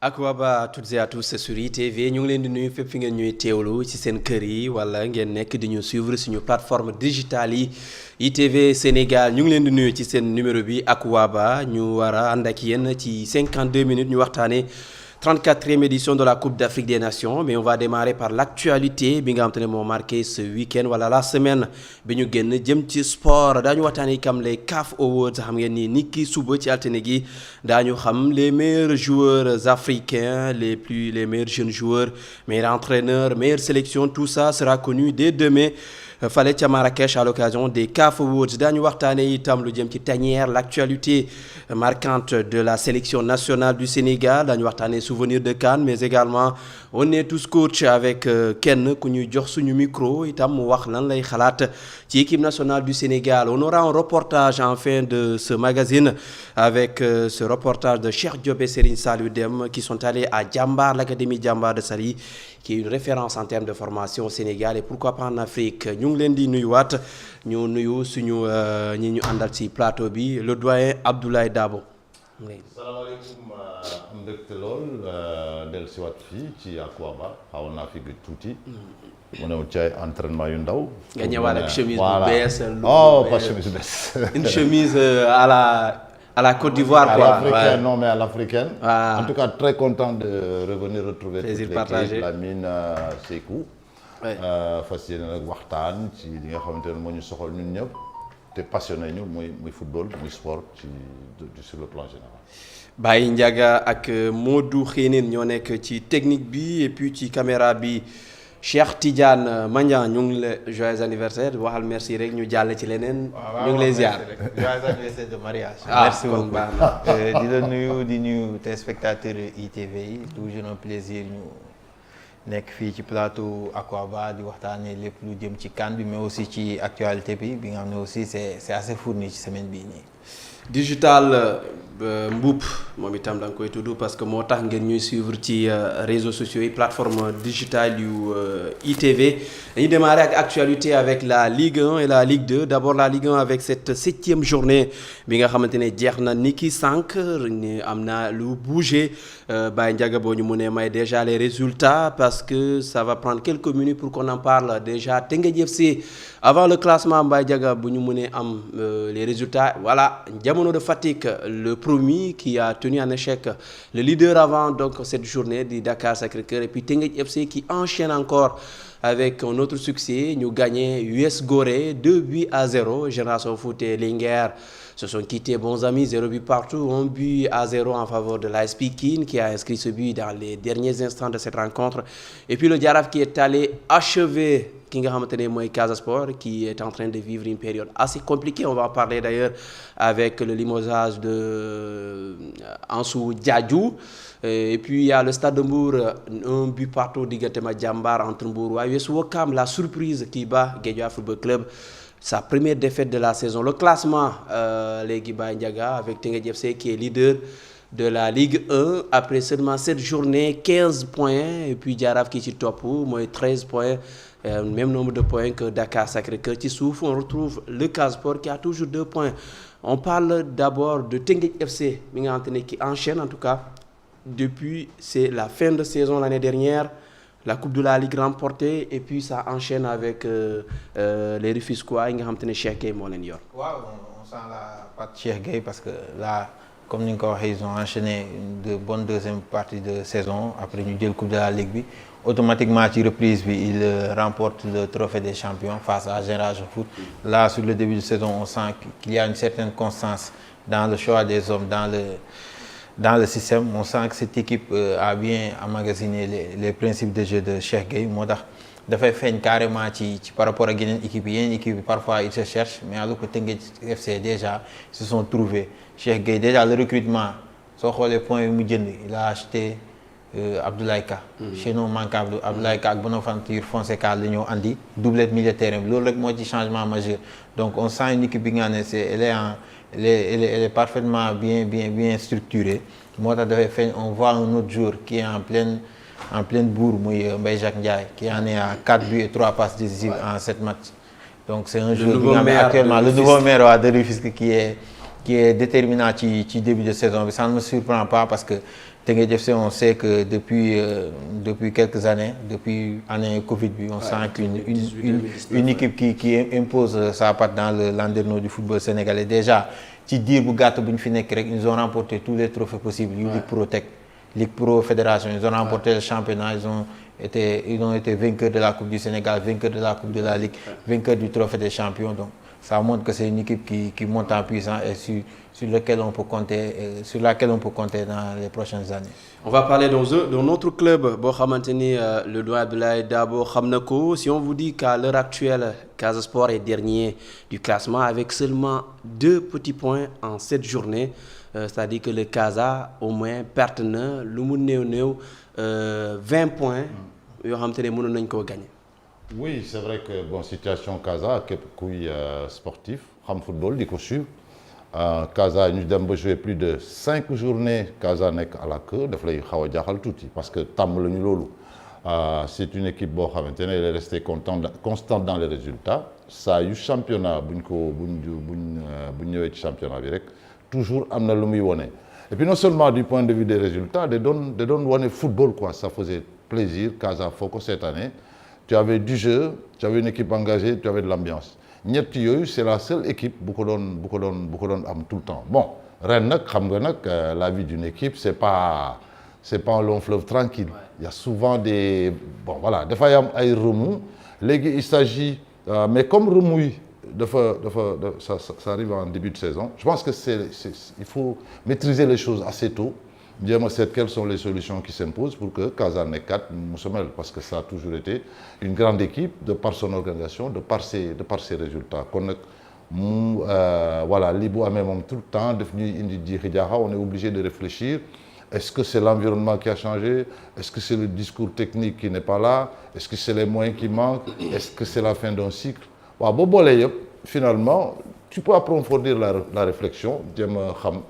Akwaba à toutes et à tous sur ITV ñu ngi leen di nuyu fépp fi ngeen ñuy teewlu ci seen kër yi wala ngeen nekk di ñu suivre suñu plateforme digitale yi ITV Sénégal ñu ngi leen di nuyu ci seen numéro bi Akwaba ñu war a ànd ak yéen ci 52 minutes ñu waxtaanee 34e édition de la Coupe d'Afrique des Nations, mais on va démarrer par l'actualité bi nga xam te ne moo marqué ce week-end wala la semaine bi ñu génn jëm ci sport daañu waxtaanee kam les CAF Awards xam ngeen ni niki suba ci altine gi daañu xam les meilleurs joueurs africains les meilleurs jeunes joueurs meilleurs entraîneurs meilleures sélections tout ça sera connu dès demain fale ca Marrakech à l'occasion des CAF Awards daañu waxtaanee itam lu jëm ci tanière l'actualité marquante de la sélection nationale du Sénégal daañu waxtaanee souvenir de CAN mais également on est tous coach avec kenn ku ñuy jox suñu micro itam mu wax lan lay xalaat ci équipe nationale du Sénégal on aura un reportage en fin de ce magazine avec ce reportage de Cheikh Diop et Serigne Saliou Dème qui sont allés à Jambar l'académie Jambar de Saly qui est une référence en termes de formation au Sénégal et pourquoi pas en Afrique ñu ngi leen di nuyuwaat ñu nuyu suñu ñi ñu àndal ci plateau bi le doyen Abdoulaye Dabo. salaamaaleykum am mbégte lool dellusiwaat fii ci Akwaba xaw naa fi gëj tuuti. mu ne ci ay entraînement yu ndaw. nga ñëwaat ak chemise bu bees. pas chemise bu bees. une chemise à la Côte d'Ivoire quoi. À l'africaine, non mais à l'africaine. En tout cas très content de revenir retrouver plaisir toute l'équipe Lamine Sékou. fas yéene nag waxtaan ci li nga xamante ne moo ñu soxal ñun ñëpp te passionné ñu muy football muy sport sur le plan général. Baye Ndiaga ak Modou Xénine ñoo nekk ci technique bi et puis ci caméra bi Cheikh Tidiane Mandiang ñu ngi la joyeux anniversaire waxal merci rek ñu jàll ci leneen. ñu ngi lay ziar joyeux anniversaire de mariage. merci beaucoup di la nuyu di nuyu téléspectateurs ITV yi toujours un plaisir ñu nekk fii ci plateau Akwaba di waxtaanee lépp lu jëm ci CAN bi mais aussi ci actualité bi nga xam ne aussi c'est assez fourni ci semaine bii nii. digital Mboup moom itam da nga koy tudd parce que moo tax ngeen ñuy suivre ci réseaux sociaux yi plateforme digitale yu ITV dañuy démarrer ak actualité avec la Ligue 1 et la Ligue 2 d'abord la Ligue 1 avec cette 7e journée bi nga xamante ne jeex na niki sànq ni am na lu bougé Baye Ndiaga boo ñu mënee may déjà les résultats parce que ça va prendre quelques minutes pour qu'on en parle déjà Teungueth FC avant le classement Baye Ndiaga bu ñu mënee am les résultats voilà Jamono de Fatick le promu qui a tenu en échec le leader avant donc cette journée du Dakar Sacré-Cœur et puis Teungueth FC qui enchaîne encore avec un autre succès ñu gagné US Gorée 2-0 Génération Foot et Linguère se sont quittés bons amis 0 but partout 1-0 en faveur de l'AS Pikine qui a inscrit ce but dans les derniers instants de cette rencontre et puis le Jaraaf qui est allé achever ki nga xamante ne mooy Casa Sport qui est en train de vivre une période assez compliquée on va en parler d'ailleurs avec le limogeage de Ansou Diadhiou et puis il y a le Stade de Mbour un but partout diggante ma Jambar entre Mbour waaye US Ouakam la surprise qui bat Guédiawaye Football Club sa première défaite de la saison le classement léegi Baye Ndiaga avec Teungueth FC qui est leader de la Ligue 1 après seulement 7 journées 15 points et puis Jaraaf qui ci topp mooy 13 points même nombre de points que Dakar Sacré-Cœur ci suuf on retrouve le Casa Sport qui a toujours 2 points on parle d'abord de Teungueth FC mi nga xamante ne qui enchaîne en tout cas depuis c'est la fin de saison l'année dernière la Coupe de la Ligue remportée et puis ça enchaîne avec les Rufisquois yi nga xamante ne Cheikh Gueye moo leen yor. waaw on sent la patte Cheikh Gueye parce que là comme ni nga ko waxee ils ont enchaîné de bonne deuxième partie de saison après ñu jël Coupe de la Ligue bi automatiquement ci reprise bi il remporte le trophée des champions face à Génération Foot. Là sur le début de saison on sent qu'il y a une certaine constance dans le choix des hommes dans le système on sent que cette équipe a bien emmagasiné les principes de jeu de Cheikh Gueye moo tax dafay feeñ carrément ci par rapport ak yeneen équipe yi parfois ils se cherchent mais alors que Teungueth FC déjà ils se sont trouvés Cheikh Gueye déjà le recrutement soo xoolee points yi mu jënd il a acheté Abdoulaye Ka chaînon manquable Abdoulaye Ka ak Bonaventure Fonseca la ñëw andi doublette milieu de terrain bi loolu rek moo ci changement majeur donc on sent une équipe bi nga xam ne elle est parfaitement bien structurée moo tax dafay feeñ on voit un autre joueur qui est en pleine bourre muy Mbaye Jacques Ndiaye qui en est à 4 buts et 3 passes décisives en 7 matchs donc c'est un joueur bi nga xam ne actuellement le nouveau maire de Rufisque qui est qui est déterminant ci début de saison. Ça ne me surprend pas parce que Teungueth FC, on sait que depuis quelques années, depuis l'année Covid, on sent qu'une équipe qui impose sa patte dans le landerneau du football sénégalais. Déjà, ils ont remporté tous les trophées possibles. Ligue Pro Tech, Ligue Pro Fédération, ils ont remporté le championnat, ils ont été vainqueurs de la Coupe du Sénégal, vainqueurs de la Coupe de la Ligue, vainqueurs du Trophée des Champions. Donc, ça montre que c'est une équipe qui monte en puissance et sur laquelle on peut compter dans les prochaines années. On va parler d'un autre club, le doigt Abdoulaye Dabo Khamnako. Si on vous dit qu'à l'heure actuelle, Casa Sport est dernier du classement avec seulement 2 petits points en 7 journées, c'est-à-dire que le Casa au moins perd 20 points, gagner. Oui, c'est vrai que bon, situation Casa, sportif, ham football, dit qu'on suit. Casa, nous avons joué plus de 5 journées. Casa n'est à la queue, parce que c'est une équipe qui est restée constante dans les résultats. Ça a eu championnat, championnat toujours amené le. Et puis non seulement du point de vue des résultats, de donner football, quoi. Ça faisait plaisir. Casa Foko cette année. Tu avais du jeu, tu avais une équipe engagée, tu avais de l'ambiance. C'est la seule équipe qui am tout le temps. Bon, la vie d'une équipe, c'est pas un long fleuve tranquille. Il y a souvent des... Bon, voilà, des fois, il y a des remous. Il s'agit... mais comme remous, ça arrive en début de saison, je pense qu'il faut maîtriser les choses assez tôt. Dire quelles sont les solutions qui s'imposent pour que Casa n'ait 4 Moussemel, parce que ça a toujours été une grande équipe de par son organisation, de par ses résultats. Voilà, Libo a même tout le temps devenu on est obligé de réfléchir. Est-ce que c'est l'environnement qui a changé? Est-ce que c'est le discours technique qui n'est pas là? Est-ce que c'est les moyens qui manquent? Est-ce que c'est la fin d'un cycle? Finalement, tu peux approfondir la réflexion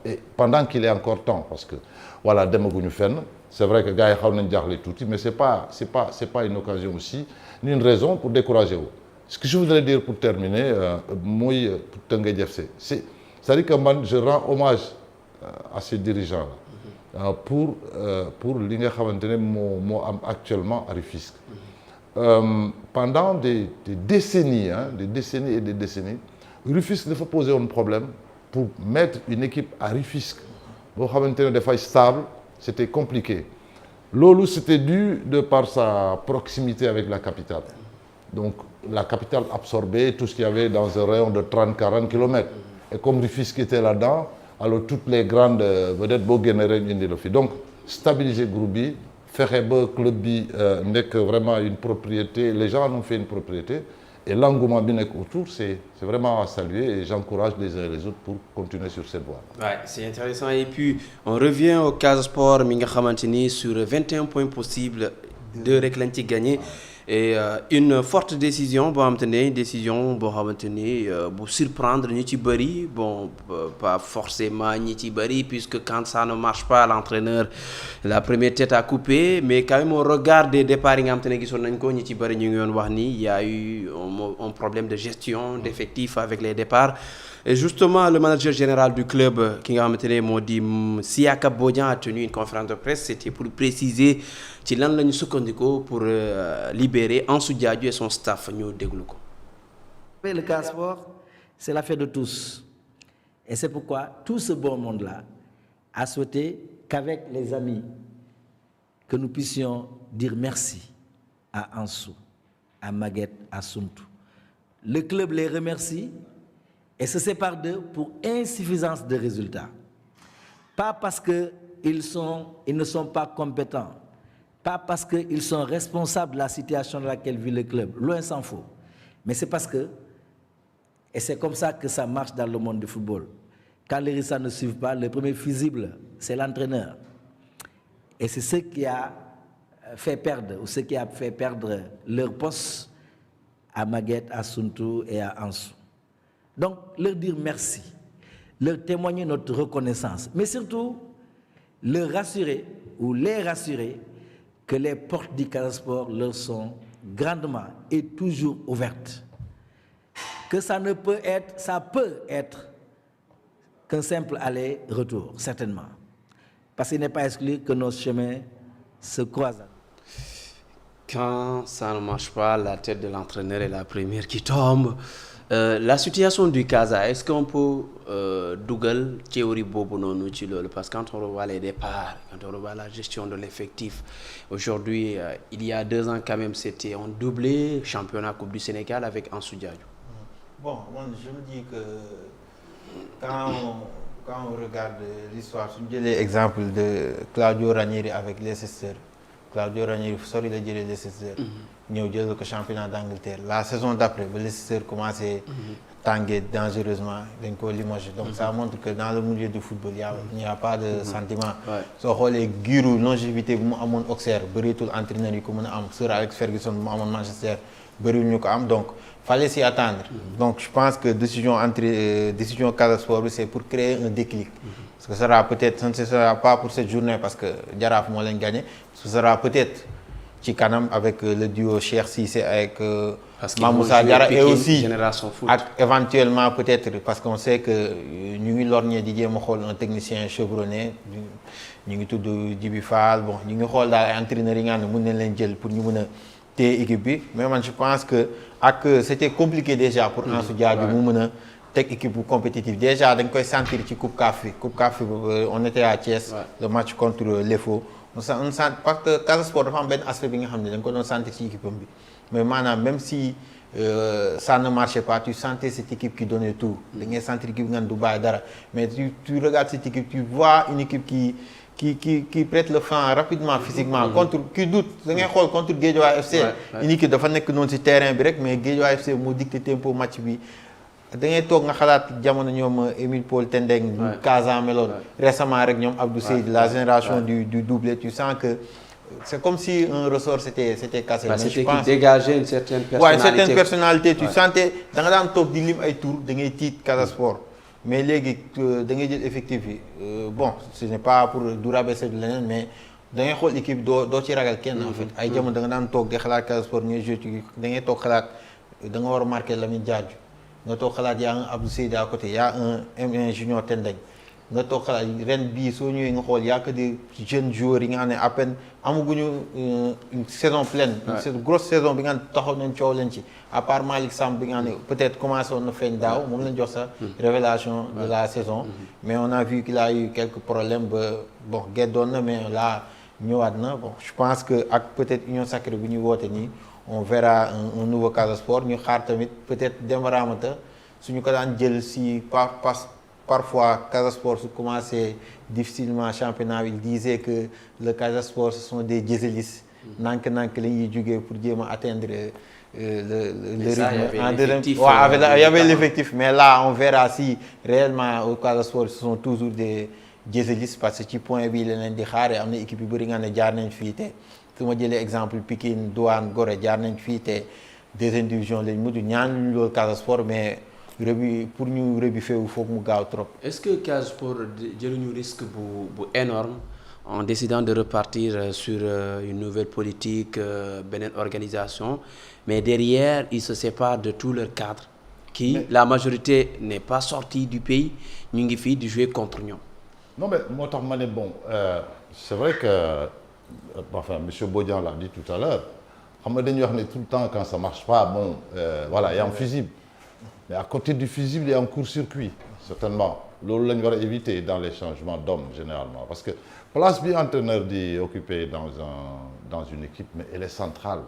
et pendant qu'il est encore temps, parce que voilà, c'est vrai que les gars ont tout, mais ce n'est pas une occasion aussi, ni une raison pour décourager. Ce que je voudrais dire pour terminer, moi, pour Teungueth FC, c'est-à-dire que je rends hommage à ces dirigeants-là pour ce qu'ils actuellement à Rufisque. Pendant des décennies, et des décennies, Rufisque devait poser un problème pour mettre une équipe à Rufisque. Des fois stable, c'était compliqué. Lolo, c'était dû de par sa proximité avec la capitale. Donc la capitale absorbait tout ce qu'il y avait dans un rayon de 30-40 km. Et comme Rufisque était là-dedans, alors toutes les grandes vedettes généraient une idée. Donc stabiliser Groubi, faire que le club n'est que vraiment une propriété. Les gens en ont fait une propriété. Et l'engouement bien autour, c'est vraiment à saluer et j'encourage les uns et les autres pour continuer sur cette voie. Ouais, c'est intéressant. Et puis, on revient au Casa Sport Minga Khamantini sur 21 points possibles de Reclanti gagné. Et une forte décision, une décision pour surprendre Nitibari. Bon, pas forcément Nitibari, puisque quand ça ne marche pas, l'entraîneur, la première tête à couper. Mais quand même, au regard des départs, il y a eu un problème de gestion d'effectifs avec les départs. Et justement, le manager général du club, qui a dit Siaka Bodian a tenu une conférence de presse, c'était pour préciser pour libérer Ansou Diadio et son staff. Le Casa Sport, c'est l'affaire de tous. Et c'est pourquoi tout ce bon monde-là a souhaité qu'avec les amis, que nous puissions dire merci à Ansou, à Maguette, à Suntu. Le club les remercie et se sépare d'eux pour insuffisance de résultats. Pas parce qu'ils ne sont pas compétents, pas parce qu'ils sont responsables de la situation dans laquelle vit le club, loin s'en faut, mais c'est parce que, et c'est comme ça que ça marche dans le monde du football, quand les résultats ne suivent pas, le premier fusible, c'est l'entraîneur. Et c'est ce qui a fait perdre, ou ce qui a fait perdre leur poste à Maguette, à Suntu et à Ansou. Donc, leur dire merci, leur témoigner notre reconnaissance, mais surtout, leur rassurer ou les rassurer que les portes du Casa Sport leur sont grandement et toujours ouvertes. Que ça peut être qu'un simple aller-retour, certainement. Parce qu'il n'est pas exclu que nos chemins se croisent. Quand ça ne marche pas, la tête de l'entraîneur est la première qui tombe. La situation du Casa, est-ce qu'on peut dougal théorie bobo non utile parce que quand on revoit les départs, quand on revoit la gestion de l'effectif, aujourd'hui, il y a 2 ans quand même, c'était un doublé championnat Coupe du Sénégal avec Ansou Diadio. Bon, moi je me dis que quand on regarde l'histoire, si je l'exemple de Claudio Ranieri avec Leicester, Claudio Ranieri sori la jëlee Leicester ñëw jël ko championnat d'Angleterre. La saison d'après ba Leicester commencé tanguer dangereusement dañ ko limogé. Donc ça montre que dans le milieu du football il n'y a pas de sentiment. Soo xoolee giiru longévité bu mu amoon Auxerre bëreetul entraîneur yi ko mën a am Sir Alex Ferguson bu mu amoon Manchester bëriwul ñu ko am, donc fallait s'y attendre. Donc je pense que décision Casa Sport bi c'est pour créer un déclic. Ce sera peut-être, ce ne sera pas pour cette journée parce que Jaraaf moo leen gagné. Ce sera peut-être ci kanam avec le duo Cheikh Cissé avec Mamoussa Diarra et aussi Génération Foot. ak éventuellement peut-être parce qu'on sait que ñu ngi lorgné di jéem a xool un technicien chevronné ñu ngi tudd Djibi Fall, bon ñu ngi xool daal ay entraîneurs yi nga xam ne mën nañ leen jël pour ñu mën a téye équipe bi, mais man je pense que c'était compliqué déjà pour Ansou Diadio mu mën a teg équipe bu compétitive. Déjà dañ koy sentir ci Coupe CAF bi on était à Thiès, le match contre l'EFO. On sent parce que Casa Sport dafa am benn aspect bi nga xam ne da nga ko doon sentir ci équipe bi, mais maanaam même si ça ne marchait pas, tu sentais cette équipe qui donnait tout. Da ngay sentir équipe nga du bàyyi dara, mais tu regardes cette équipe, tu vois une équipe qui prête le flanc rapidement physiquement contre qui doute. Da ngay xool contre Guédiawaye FC une équipe dafa nekk noonu ci terrain bi rek, mais Guédiawaye FC moo dicté tempo match bi. Da ngay toog nga xalaat jamono ñoom Émile Paul Tendeng Casa meloon récemment rek ñoom Abdou Seydi, la génération du doublé, tu sens que c'est comme si un ressort s'était cassé. Mais je pense dégager une certaine personnalité. Ouais, une certaine personnalité, tu sentais da nga daan toog di lim ay tour da ngay tiit Casa Sport, mais léegi da ngay jël effectif yi bon ce n'est pas pour du rabaisser de leneen, mais da ngay xool équipe doo ci ragal kenn en fait. Ay jamono da nga daan toog di xalaat Casa Sport ñuy joué da ngay toog xalaat da nga war a marqué Lamine Diadio, nga toog xalaat y a un Abdou Seydi à côté, y a un Junior Tendeng, nga toog xalaat ren bii soo ñëwee nga xool y a que des jeunes joueurs yi nga xam ne à peine amaguñu une saison pleine, une grosse saison bi nga xam ne taxaw nañ coow leen ci, à part Malick Samb bi nga xam ne peut-être commencé woon na feeñ daaw moom lañ jox sa révélation de la saison, mais on a vu qu'il a eu quelques problèmes ba bon geddoon na, mais là ñëwaat na. Bon je pense que ak peut-être Union Sacrée bu ñuy woote nii on verra un nouveau Casa Sport. Ñu xaar tamit peut-être Demba Ramata suñu ko daan jël si parfois Casa Sport su commencé difficilement championnat, il disait que le Casa Sport ce sont des dieselistes. Nank la ñuy jógee pour jéem a atteindre le rythme en deuxième. Il y avait l'effectif, mais là on verra si réellement au Casa Sport ce sont toujours des dieselistes, parce que ci point bi la leen di xaare am na équipe yu bëri nga ne jaar nañ fii te su ma jëlee exemple Pikine, Douane, Gorée jaar nañ fii te deuxième division lañ mujj ñaan ñu loolu Casa Sport, mais pour ñu rebuffé wu foog mu gaaw trop. Est-ce que Casa Sport jëluñu risque bu énorme en décidant de repartir sur une nouvelle politique, beneen organisation, mais derrière ils se séparent de tout leur cadre la majorité n'est pas sortie du pays, ñu ngi fii di jouer contre ñoom. Non mais moo tax ma ne bon c'est vrai que enfin monsieur Bodian l'a dit tout à l'heure, xam nga dañuy wax ne tout le temps quand ça marche pas, bon voilà, il y a un fusible, mais à côté du fusible il y a un court-circuit certainement. Loolu la ñu war a éviter dans les changements d'hommes généralement, parce que place bi entraîneur di occuper dans une équipe, mais elle est centrale.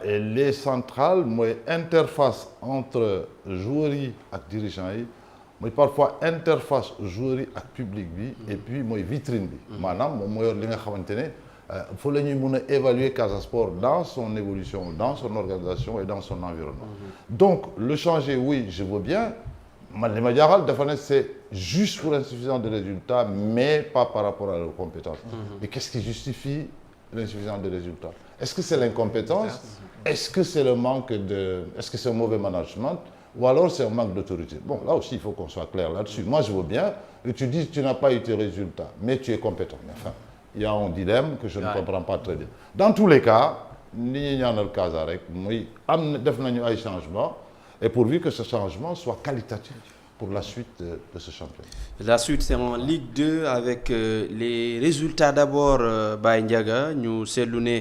Et les centrales mooy interface entre joueurs yi ak dirigeants yi, mooy parfois interface joueurs yi ak public bi, et puis mooy vitrine bi. Maanaam moom moo yor li nga xamante ne faut la ñuy mën a évaluer Casa Sport dans son évolution, dans son organisation et dans son environnement. Donc le changer, oui, je veux bien. Man li ma jaaxal dafa ne c'est juste pour insuffisance de résultats, mais pas par rapport à leurs compétences. Mais qu'est-ce qui justifie l'insuffisance de résultats? Est-ce que c'est l'incompétence? Est-ce que c'est le manque est-ce que c'est un mauvais management? Ou alors c'est un manque d'autorité? Bon, là aussi il faut qu'on soit clair là-dessus. Moi je veux bien que tu dises tu n'as pas eu tes résultats, mais tu es compétent. Enfin, il y a un dilemme que je ne comprends pas très bien. Dans tous les cas, li ñuy ñaanal Casa rek muy am def nañu ay changements, et pourvu que ce changement soit qualitatif. pour la suite de ce championnat. La suite, c'est en Ligue 2 avec les résultats d'abord Baye Ndiaga ñu seetlu ne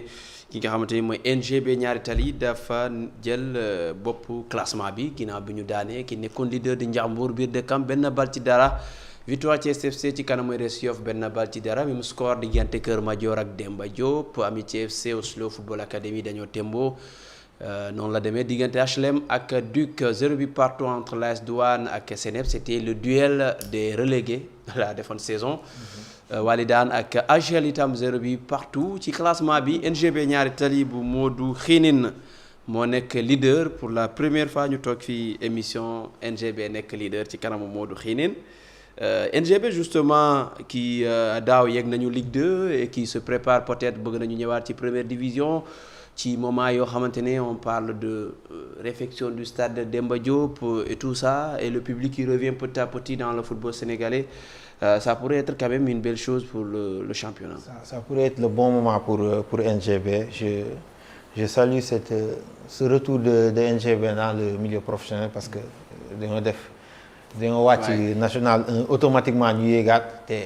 ki nga xamante ni mooy NGB ñaari tali dafa jël bopp classement bi ginnaaw bi ñu daanee ki nekkoon leader di Ndiambour biir dëkkam benn bal ci dara. Victoire Thiès FC ci kanam mooy RS Yoff benn bal ci dara mi mu score diggante Kër Madior ak Demba Diop Amitié FC Oslo Football Academy dañoo tembo noonu la demee diggante HLM ak Duc 0 but partout entre l'AS Douane ak SNF c'était le duel des relégués de la défunte saison. Walidane ak AGEL itam 0 but partout ci classement bi NGB ñaari tali bu Modou Xinin moo nekk leader pour la première fois ñu toog fi émission NGB nekk leader ci kanamu Modou Xinin. NGB justement qui daaw yegg nañu Ligue 2 et qui se prépare peut-être bëgg nañu ñëwaat ci première division ci moment yoo xamante ne on parle de réfection du stade de Demba Diop et tout ça et le public qui revient petit à petit dans le football sénégalais ça pourrait être quand même une belle chose pour le championnat. Ça pourrait être le bon moment pour NGB. Je salue ce retour de NGB dans le milieu professionnel parce que dañoo wàcc national 1 automatiquement ñu yéegaat te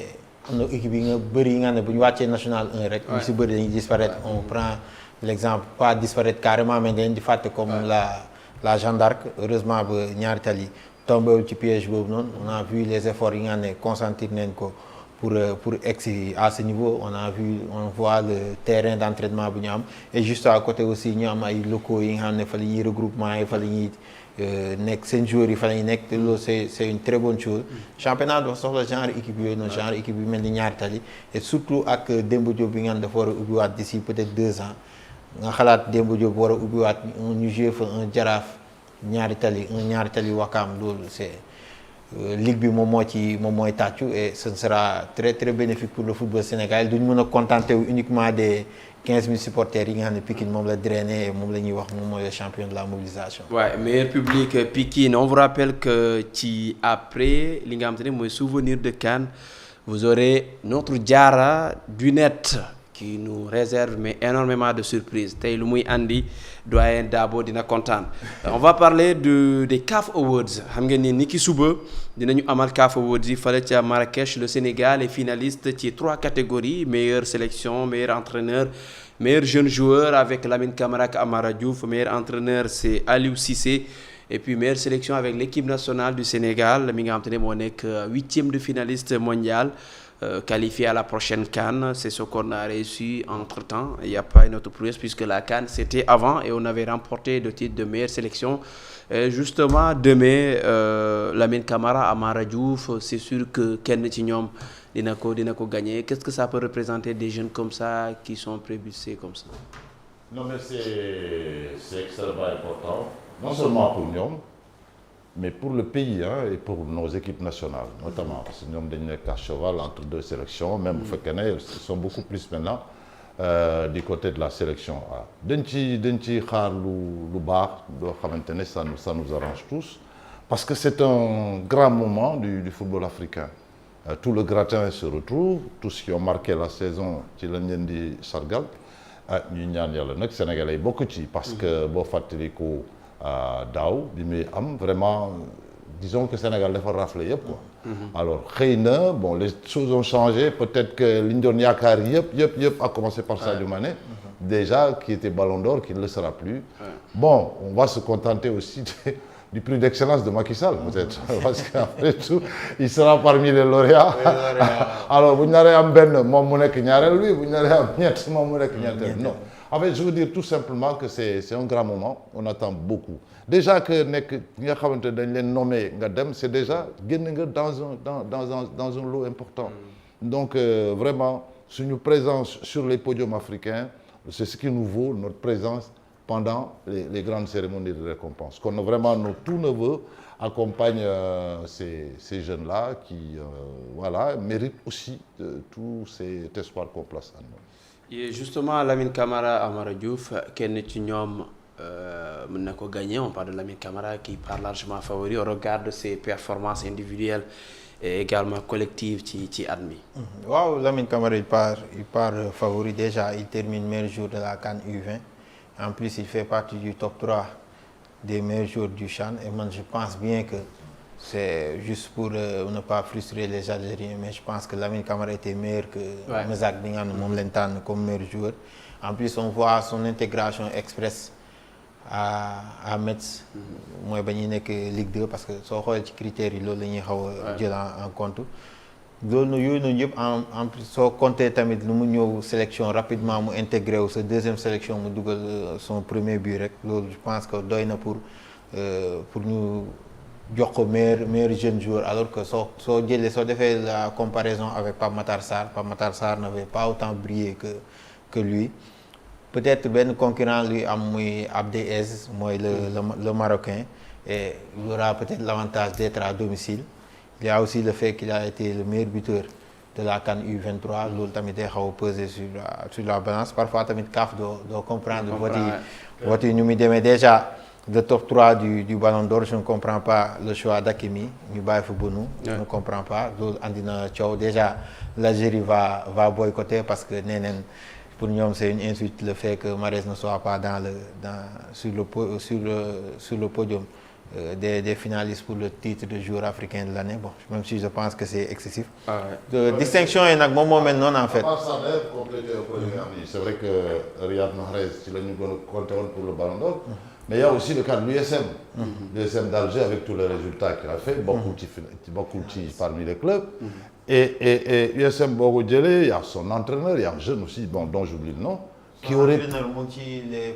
am na équipe yi nga bëri yi nga xam ne bu ñu wàccee national 1 rek ñu si bëri dañuy disparaître. On prend l'exemple pas disparaître carrément mais dañ di fàtte comme la Jeanne d'Arc. Heureusement ba ñaari tali tombé ci piège boobu noonu on a vu les efforts yi nga xam ne consentir nañ ko pour egsi à ce niveau on voit le terrain d'entraînement bu ñu am et juste à côté aussi ñu am ay locaux yi nga xam ne fa la ñuy regroupement yi fa la ñuy nekk seen joueurs yi fa la ñuy nekk te loolu c'est une très bonne chose. Championnat dafa soxla genre équipe yooyu noonu genre équipe yu mel ni ñaari tali et surtout ak Demba Diop bi nga xam dafa war a ubbiwaat d'ici peut-être 2 ans nga xalaat Demba Diop war a ubbiwaat ñu jouer fa un Jaraaf ñaari tali Wakaam loolu c'est ligue bi moom mooy tàccu et ce sera très très bénéfique pour le football sénégalais duñ mën a contenter uniquement des 15 000 supporters yi nga xam ne Pikine moom la drainer et moom la ñuy wax moom mooy le champion de la mobilisation. Ouais, meilleur public Pikine on vous rappelle que ci après li nga xam te ne mooy souvenir de CAN vous aurez notre Diarra du net qui nous réserve mais énormément de surprises tey lu muy andi doyen Dabo dina kontaan. On va parler des CAF Awards xam ngeen ni ki suba dinañu amal CAF Awards yi fale ca Marrakech. Le Sénégal est finaliste ci 3 catégories meilleure sélection meilleur entraîneur meilleur jeune joueur avec Lamine Camara ak Amara Diouf meilleur entraîneur c'est Aliou Cissé et puis meilleure sélection avec l'équipe nationale du Sénégal mi nga xam te ne moo nekk 8e de finaliste mondial. Qualifié à la prochaine CAN, c'est ce qu'on a réussi entre-temps. Il n'y a pas une autre prouesse puisque la CAN c'était avant et on avait remporté le titre de meilleure sélection. Et justement demain Lamine Camara, Amara Diouf, c'est sûr que kenn ci ñoom dina ko gagner. Qu'est-ce que ça peut représenter des jeunes comme ça qui sont propulsés comme ça? Non mais c'est extrêmement important, non seulement pour ñoom mais pour le pays et pour nos équipes nationales notamment parce que ñoom dañu nekk à cheval entre 2 sélections même bu fekkee ne ils sont beaucoup plus maintenant du côté de la sélection dañ ci xaar lu baax loo xamante ne ça nous arrange tous parce que c'est un grand moment du football africain tout le gratin se retrouve tous ceux qui ont marqué la saison ci lañ leen di sargal ñu ñaan yàlla nag Sénégalais yi bokk ci parce que boo fàttaliku daaw bi muy am vraiment disons que Sénégal dafa raflé yëpp quoi. Alors xëy na bon les choses ont changé peut-être que li ñu doon yaakaar yëpp à commencer par Sadio Mané déjà qui était Ballon d'Or qui ne le sera plus. Bon on va se contenter aussi du prix d'excellence de Macky Sall peut-être parce qu'après tout il sera parmi les lauréats. Alors bu ñu naree am benn moom mu nekk ñaareel bu ñu naree am ñett moom mu nekk ñetteel non. En fait je veux dire tout simplement que c'est un grand moment on attend beaucoup déjà que nekk ñi nga xamante ne dañ leen nommé nga dem c'est déjà génn nga dans un lot important donc vraiment suñu présence sur les podiums africains c'est ce qui nous vaut notre présence pendant les grandes cérémonies de récompense qu'on a vraiment nos tout neveux accompagnent ces jeunes-là qui voilà méritent aussi tout cet espoir qu'on place en eux. Et justement Lamine Camara Amara Diouf kenn ci ñoom mën na ko gagner on parle de Lamine Camara qui part largement favori au regard de ses performances individuelles et également collectives ci at mi. Waaw Lamine Camara il part favori déjà il termine meilleur joueur de la CAN U20 en plus il fait partie du top 3 des meilleurs joueurs du CHAN et man je pense bien que c'est juste pour ne pas frustrer les Algériens, mais je pense que Lamine Camara était meilleur que Mezack bi nga xam ne moom lañ tànn comme meilleur joueur. En plus on voit son intégration express à Metz. mooy ba ñuy nekk Ligue 2 parce que soo xoolee ci critères yi loolu la ñuy xaw a jël en compte. loolu yooyu noonu yëpp en plus soo compter tamit lu mu ñëw sélection rapidement mu intégré wu sa deuxième sélection mu dugal son premier but rek loolu je pense que doy na pour ñu jox ko meilleur jeune joueur alors que soo defee la comparaison avec Pape Matar Sarr n'avait pas autant brillé que lui. Peut-être benn concurrent lui am muy Abdé Ez mooy le Marocain et il aura peut-être l'avantage d'être à domicile. Il y a aussi le fait qu'il a été le meilleur buteur de la CAN U23 loolu tamit day xaw a peser sur la balance parfois tamit CAF doo comprendre vote yi ñu muy demee déjà le top 3 du Ballon d'Or je ne comprends pas le choix d'Hakimi ñu bàyyi fa Bonou je ne comprends pas loolu andi na coow déjà l'Algérie va boycotter parce que nee neen pour ñoom c'est une insulte le fait que Mahrez ne soit pas sur le podium des finalistes pour le titre de joueur africain de l'année bon même si je pense que c'est excessif. Distinction yi nag moom moo mel noonu en fait. C'est vrai que Riyad Mahrez ci la ñu gën a compté woon pour le Ballon d'Or. Mais il y a aussi le cas de l'USM. L'USM d'Alger avec tous les résultats qu'il a fait bokkul ci parmi les clubs. Et USM boo ko jëlee il y a son entraîneur il y a un jeune aussi dont j'oublie le nom. qui aurait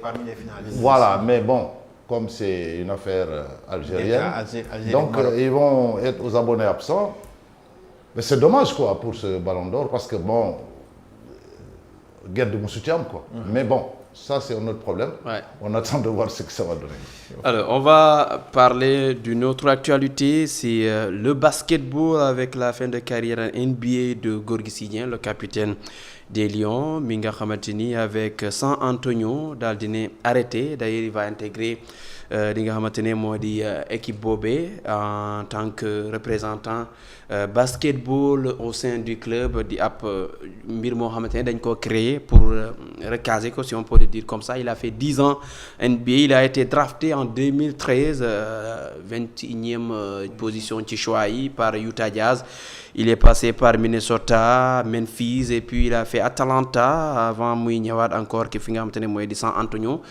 parmi les finalistes. Voilà mais bon. Comme c'est une affaire algérienne, donc ils vont être aux abonnés absents. Mais c'est dommage quoi pour ce Ballon d'Or parce que bon, guerre de Moussoutiam quoi. Mais bon, ça c'est un autre problème. On attend de voir ce que ça va donner. Alors, on va parler d'une autre actualité, c'est le basketball avec la fin de carrière NBA de Gorgui Sy Dieng, le capitaine des Lions, mi nga xamante ni avec San Antonio daal di ne arrêté d'ailleurs il va intégrer li nga xamante ne moo di équipe boobee en tant que représentant basketball au sein du club di ab mbir moo xamante ne dañ ko créer pour recaser ko si on peut le dire comme ça. Il a fait 10 ans NBA, il a été drafté en 2013 21e position ci choix yi par Utah Jazz. Il est passé par Minnesota, Memphis et puis il a fait Atlanta avant muy ñëwaat encore ki fi nga xamante ne mooy di San Antonio.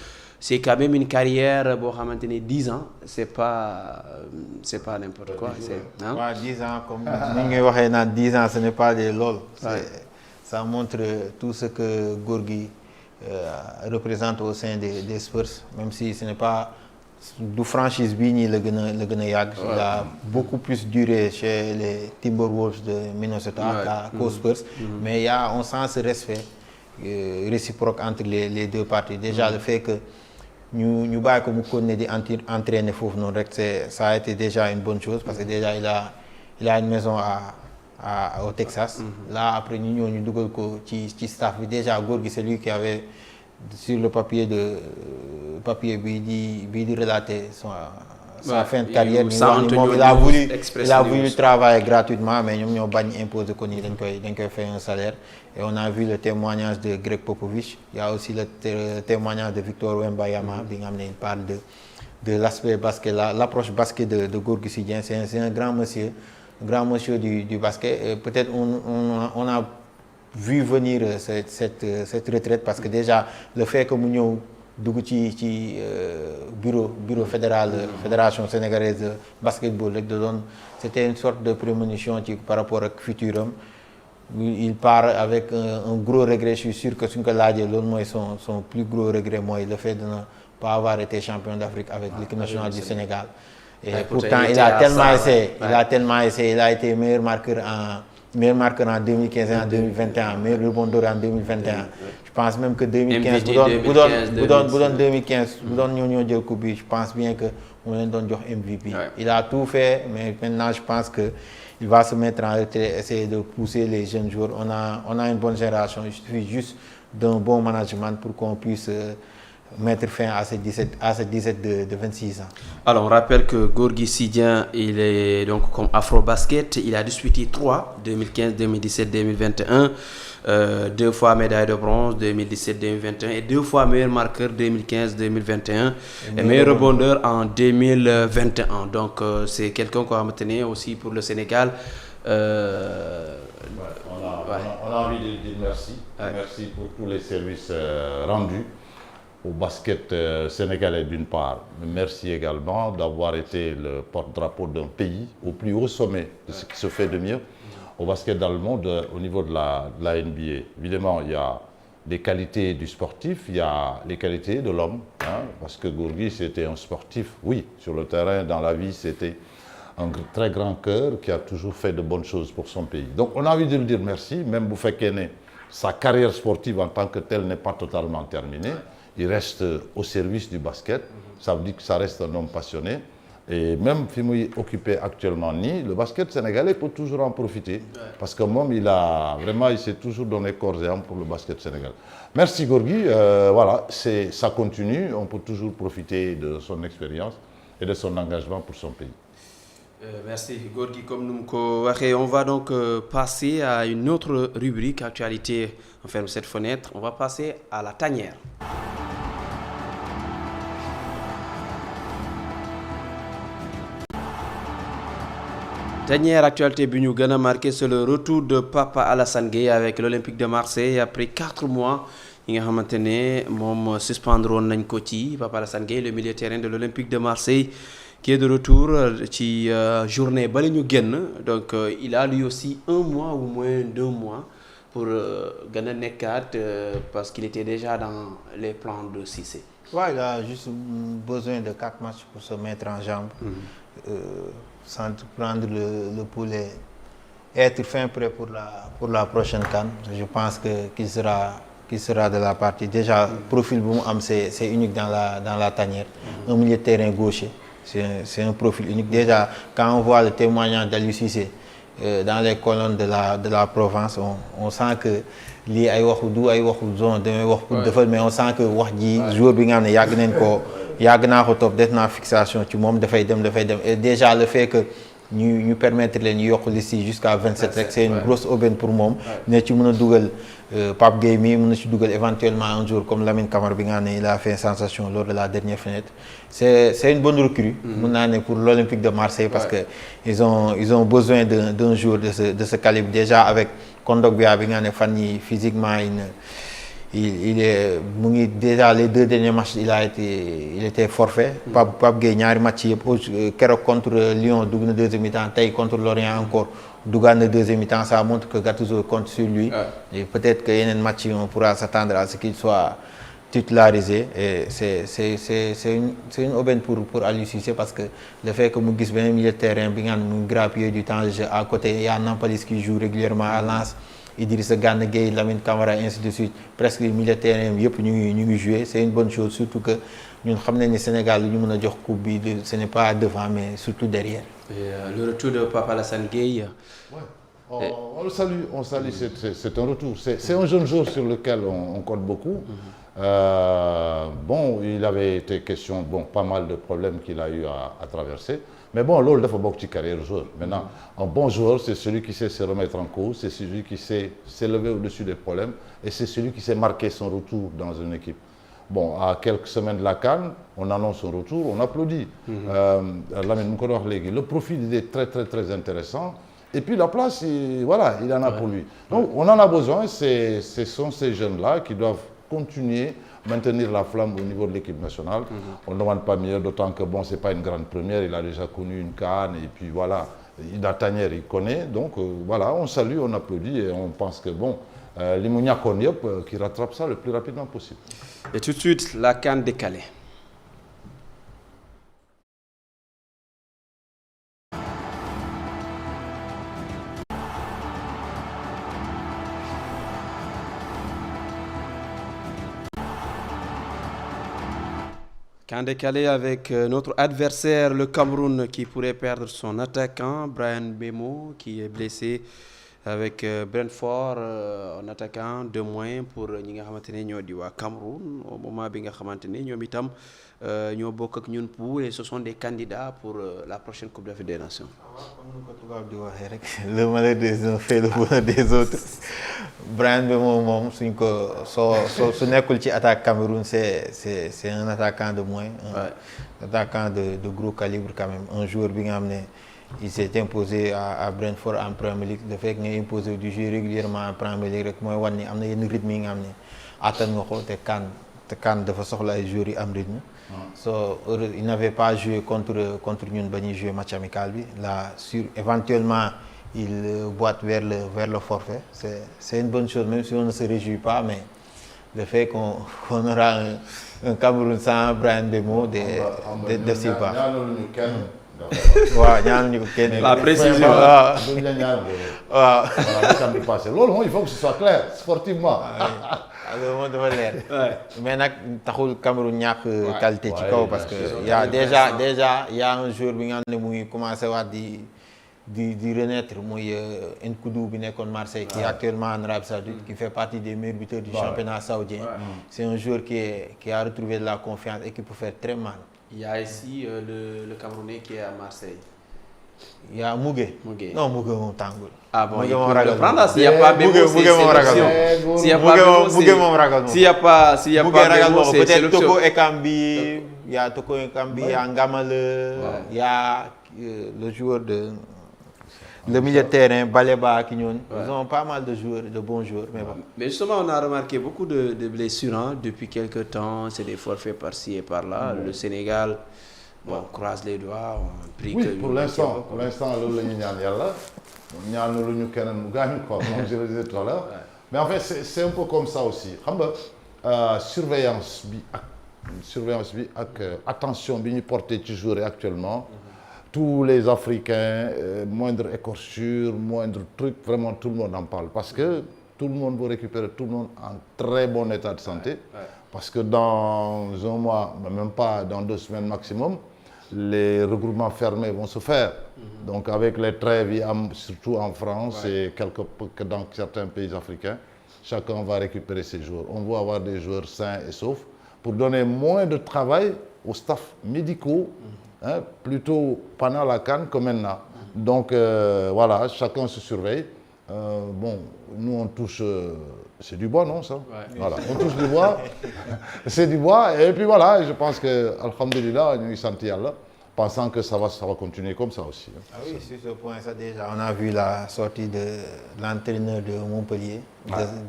C'est quand même une carrière boo xamante ne 10 ans c'est pas n'importe quoi. C'est hein? 10 ans comme ni ngay waxee naan 10 ans ce n'est pas des lol. Ça montre tout ce que Gorgui représente au sein des Spurs même si ce n'est pas du franchise bii nii la gën a yàgg. Il a beaucoup plus duré chez les Timberwolves de Minnesota qu'aux Spurs. Mais on sent ce respect réciproque entre les deux parties. Déjà le fait que ñu bàyyi ko mu continuer di entraîner foofu noonu rek ça a été déjà une bonne chose parce que déjà il a une maison au Texas. Là après ñu ñëw ñu dugal ko ci staff bi déjà Gorgui c'est lui qui avait sur le papier bii di relater sa fin de carrière ñu wax ni moom il a voulu travailler gratuitement mais ñoom ñoo bañ imposer ko nii dañ koy fay un salaire. Et on a vu le témoignage de Greg Popovich. Il y a aussi le témoignage de Victor Wembanyama bi nga xam ne il parle de l'aspect basket l'approche basket de Gorgui Sy Dieng. C'est un grand monsieur du basket. Et peut-être on a vu venir cette retraite parce que déjà le fait que mu ñëw dugg ci bureau fédération sénégalaise de basketball rek da doon c'était une sorte de prémonition par rapport ak futuram. Il part avec un gros regret. Je suis sûr que suñ ko laajee loolu mooy son plus gros regret mooy le fait de ne pas avoir été champion d'Afrique avec l'équipe nationale du Sénégal. Et pourtant il a tellement essayé. Il a été meilleur marqueur en 2015 et en 2021, meilleur rebondeur en 2021. Je pense même que 2015 bu doon 2015 bu doon ñoo jël coupe bi je pense bien que mu leen doon jox MVP. Il a tout fait mais maintenant je pense que il va se mettre en retrait, essayer de pousser les jeunes joueurs. On a une bonne génération. Il suffit juste d'un bon management pour qu'on puisse mettre fin à ce 17 de 26 ans. Alors, on rappelle que Gorgui Sidien, il est donc comme Afrobasket. Il a disputé 3, 2015, 2017, 2021. 2 fois médaille de bronze, 2017-2021. Et 2 fois meilleur marqueur, 2015-2021. Et meilleur rebondeur en 2021. Donc, c'est quelqu'un qu'on va maintenir aussi pour le Sénégal. On a envie de dire merci. Merci pour tous les services rendus au basket sénégalais d'une part. Merci également d'avoir été le porte-drapeau d'un pays au plus haut sommet de ce qui se fait de mieux au basket dans le monde au niveau de la NBA. Évidemment, il y a les qualités du sportif, il y a les qualités de l'homme, hein, parce que Gorgui c'était un sportif, oui, sur le terrain, dans la vie, c'était un très grand cœur qui a toujours fait de bonnes choses pour son pays. Donc on a envie de lui dire merci, même Boufekene, sa carrière sportive en tant que telle n'est pas totalement terminée. Il reste au service du basket, ça veut dire que ça reste un homme passionné. Et même si il est occupé actuellement le basket sénégalais peut toujours en profiter. Parce que moi, il s'est toujours donné corps et âme pour le basket sénégalais. Merci Gorgui, voilà, ça continue, on peut toujours profiter de son expérience et de son engagement pour son pays. Merci Gorgui, comme nous on va donc passer à une autre rubrique, actualité, on ferme cette fenêtre, on va passer à la tanière. Dernière actualité bi ñu gën a marqué, c'est le retour de Papa Alassane Gueye avec l'Olympique de Marseille après 4 mois yi nga xamante ne moom suspendroon nañ ko ci. Papa Alassane Gueye, le milieu de terrain de l'Olympique de Marseille, qui est de retour ci journée ba la ñu génn. Donc il a lui aussi 1 mois ou moins 2 mois pour gën a nekkaat parce qu'il était déjà dans les plans de Cissé. Ouais, il a juste besoin de 4 matchs pour se mettre en jambe. Sans prendre le pouls et être fin prêt pour la prochaine CAN. Je pense qu'il sera de la partie. Déjà, le profil boum c'est unique dans la tanière. Un milieu de terrain gaucher, c'est un profil unique. Déjà, quand on voit le témoignage d'Aliou Cissé dans les colonnes de la Provence, on sent que li ay waxu du ay waxu zone demay wax pour defal, mais on sent que wax ji joueur bi nga xam ne yàgg naa ko topp def naa fixation ci moom dafay dem et déjà le fait que ñu permettre leen ñu yokk liste yi jusqu'à 27 rek c'est une grosse aubaine pour moom. ne ci mën a dugal Pape Gueye mi mën na ci dugal éventuellement un jour comme Lamine Camara bi nga xam ne il a fait sensation lors de la dernière fenêtre. C'est une bonne recrue mën naa ne pour l'Olympique de Marseille parce que ils ont besoin d'un joueur de ce calibre. Déjà avec Kondogbia bi nga xam ne fan yi physiquement il est déjà les 2 derniers matchs il était forfait. Pape Gueye ñaari match yëpp keroog contre Lyon dugg na deuxième mi-temps, tey contre Lorient encore duggaat na deuxième mi-temps. Ça montre que Gattuso compte sur lui. Et peut-être que yeneen match on pourra s'attendre à ce qu'il soit titularisé. Et c'est une aubaine pour Aliou Cissé parce que le fait que mu gis beneen milieu de terrain bi nga xam ne mu grappiller du temps de jeu à côté, il y a Nampalys qui joue régulièrement à Lens, Idrissa Gana Gueye, Lamine Camara, ainsi de suite. Presque les milieu de terrain yëpp ñu ngi jouer. C'est une bonne chose, surtout que ñun xam nañ ne Sénégal lu ñu mën a jox coupe bi ce n'est pas devant mais surtout derrière. Et le retour de Papa Alassane Gueye. On le salue, c'est un retour. C'est un jeune joueur sur lequel on compte beaucoup. Bon, il avait été question, pas mal de problèmes qu'il a eu à traverser. Mais bon, l'autre dafa bokk ci carrière joueur. Maintenant, un bon joueur, c'est celui qui sait se remettre en cause, c'est celui qui sait s'élever au-dessus des problèmes et c'est celui qui sait marquer son retour dans une équipe. Bon, à quelques semaines de la CAN, on annonce son retour, on applaudit. Lamine, le profil il est très très très intéressant. Et puis la place, il en a pour lui. Donc on en a besoin, ce sont ces jeunes-là qui doivent continuer à maintenir la flamme au niveau de l'équipe nationale. On ne demande pas mieux, d'autant que ce n'est pas une grande première, il a déjà connu une CAN et puis voilà, la tanière il connaît. Donc voilà, on salue, on applaudit et on pense que Limounia Konyop qui rattrape ça le plus rapidement possible. Et tout de suite, la CAN décalée. CAN décalé avec notre adversaire, le Cameroun, qui pourrait perdre son attaquant, Bryan Mbeumo, qui est blessé avec Brentford en attaquant de moins pour ñi nga xamante ne ñoo di waa Cameroun au moment bi nga xamante ne ñoom itam ñoo bokk ak ñun poule et ce sont des candidats pour la prochaine Coupe d'Afrique des Nations. Comme ni ko tubaab di waxee rek le malheur des uns fait le bonheur des autres Bryan Mbeumo moom suñ ko su nekkul ci attaque Cameroun c'est un attaquant de moins. Un attaquant de gros calibre quand même un joueur bi nga xam ne il s'est imposé à Brentford en Premier League le fait que nga imposé du jouer régulièrement en Premier League rek mooy wan ni am na yenn rythme yi nga xam ne attan nga ko te CAN dafa soxla ay joueurs yi am rythme. Il n'avait pas joué contre ñun ba ñuy jouer match amical bi là éventuellement il boite vers le forfait c'est une bonne chose même si on ne se réjouit pas mais le fait qu'on aura un Cameroun sans Bryan Mbeumo de si baax. waaw ñaanuñu ko kenn. La précision waaw. Voilà, loolu moom il faut que ce soit clair sportivement. loolu moom dafa leer. mais nag taxul Cameroun ñàkk qualité ci kaw parce que y a déjà y a un joueur bi nga xam ne mu ngi commencé waat di renaître muy Nkoudou bi nekkoon Marseille qui est actuellement en Arabie Saoudite qui fait partie des meilleurs buteurs du championnat saoudien. C'est un joueur qui a retrouvé de la confiance et qui peut faire très mal. Il y a ici le Camerounais qui est à Marseille. Il y a Mougué. Non, Mougué moom tàngul. Ah bon, Mougué il moom peut ragal le prendre s'il n'y a pas Mbeumo, c'est l'option. S'il n'y a pas Mbeumo, Mougué moom ragal moom. S'il n'y a pas Mbeumo, c'est peut-être l'option. Toko Ekambi, il y a Toko Ekambi, il y a Ngamale, il y a le joueur le milieu de terrain, Baleba, Kignon. Ils ont pas mal de joueurs, de bons joueurs. Mais bon. Mais justement, on a remarqué beaucoup de blessures hein, depuis quelques temps. C'est des forfaits par-ci et par-là. Le Sénégal, bon, croise les doigts. On prie oui, que pour l'instant, loolu la ñu ñaan yàlla ñaanuñu keneen mu gaañu quoi comme je le disais tout à l'heure. Mais en fait c'est un peu comme ça aussi xam nga surveillance bi ak attention bi ñu porté ci joueurs yi actuellement. Tous les Africains, moindre écorchure, moindre truc, vraiment tout le monde en parle. Parce que tout le monde veut récupérer tout le monde en très bon état de santé. Parce que dans un mois, même pas dans 2 semaines maximum, les regroupements fermés vont se faire. Donc avec les trêves, surtout en France et dans certains pays africains, chacun va récupérer ses joueurs. On veut avoir des joueurs sains et saufs pour donner moins de travail aux staffs médicaux. Plutôt pendant la CAN que maintenant. Donc voilà, chacun se surveille. Bon, nous on touche, c'est du bois non ça? Voilà, on touche du bois, c'est du bois et puis voilà, je pense que alhamdoulilah, nous sommes yàlla, pensant que ça va continuer comme ça aussi. Ah oui, sur ce point, ça déjà, on a vu la sortie de l'entraîneur de Montpellier,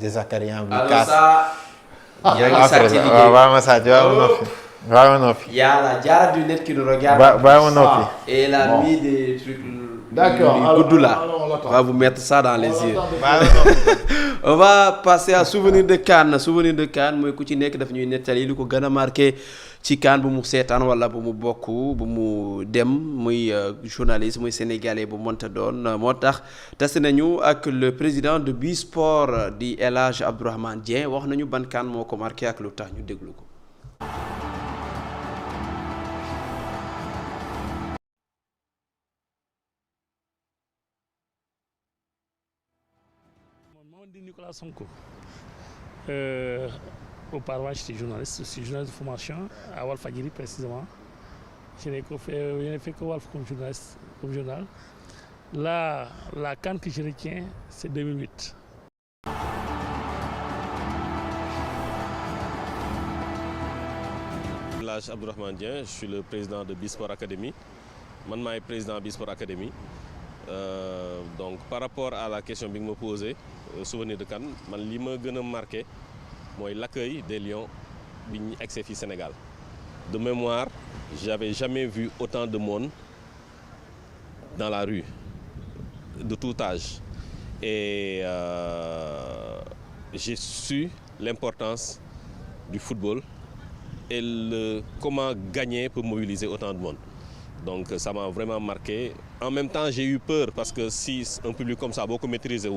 de Zakarian Lucas. Alors ça, il y a la Diarra du net qui nous regarde et elle a mis des trucs. D'accord. On va vous mettre ça dans les yeux. On va passer à souvenir de CAN. Souvenir de CAN mooy ku ci nekk daf ñuy nettali lu ko gën a marqué ci CAN bu mu seetaan wala bu mu bokk bu mu dem muy journaliste muy sénégalais bu mënta doon moo tax tase nañu ak le président de Bisport di El Hadj Abdourahmane Dieng wax nañu ban CAN moo ko marqué ak lu tax ñu déglu ko. Nicolas Sonko. Auparavant, j'étais journaliste, je suis journaliste de formation à Walfadjri précisément. Je n'ai fait que Walf comme journaliste, comme journal. Là, la CAN que je retiens, c'est 2008. L'âge Abdourahmane Dieng, je suis le président de Bisport Academy. Man maay président Bisport Academy. Donc par rapport à la question bi nga ma posé souvenir de CAN man li ma gën a marqué mooy l'accueil des Lions bi ñu egsee fii Sénégal. De mémoire, j'avais jamais vu autant de monde dans la rue de tout âge et j'ai su l'importance du football et comment gagner pour mobiliser autant de monde. Donc ça m'a vraiment marqué. En même temps, j'ai eu peur parce que si un public comme ça, beaucoup maîtrisé,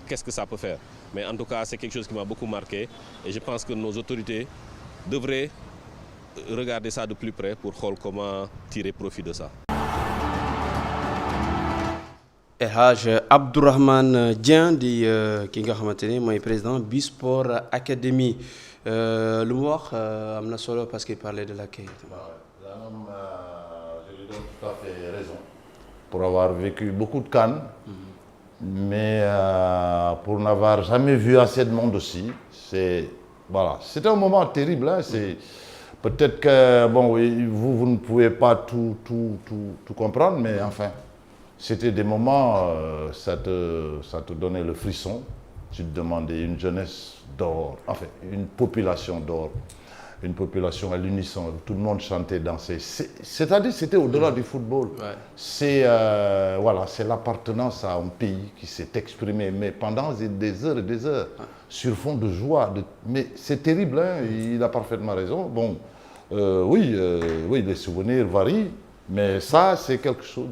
qu'est-ce que ça peut faire? Mais en tout cas, c'est quelque chose qui m'a beaucoup marqué et je pense que nos autorités devraient regarder ça de plus près pour voir comment tirer profit de ça. El Hadj Abdourahmane Dieng di ki nga xamante ni mooy président Bisport Academy lu mu wax am na solo parce qu'il parlait de l'accueil. L'homme, je lui donne tout à fait raison. Pour avoir vécu beaucoup de CAN, mais pour n'avoir jamais vu assez de monde aussi, c'était un moment terrible. Hein, peut-être que oui, vous ne pouvez pas tout comprendre, mais enfin, c'était des moments, ça te donnait le frisson. Tu te demandais une jeunesse d'or, enfin une population d'or, une population à l'unisson, tout le monde chantait, dansait. C'est-à-dire c'était au-delà du football. Ouais. C'est l'appartenance à un pays qui s'est exprimé, mais pendant des heures et des heures, sur fond de joie. Mais c'est terrible, hein, il a parfaitement raison. Bon, oui, les souvenirs varient, mais ça c'est quelque chose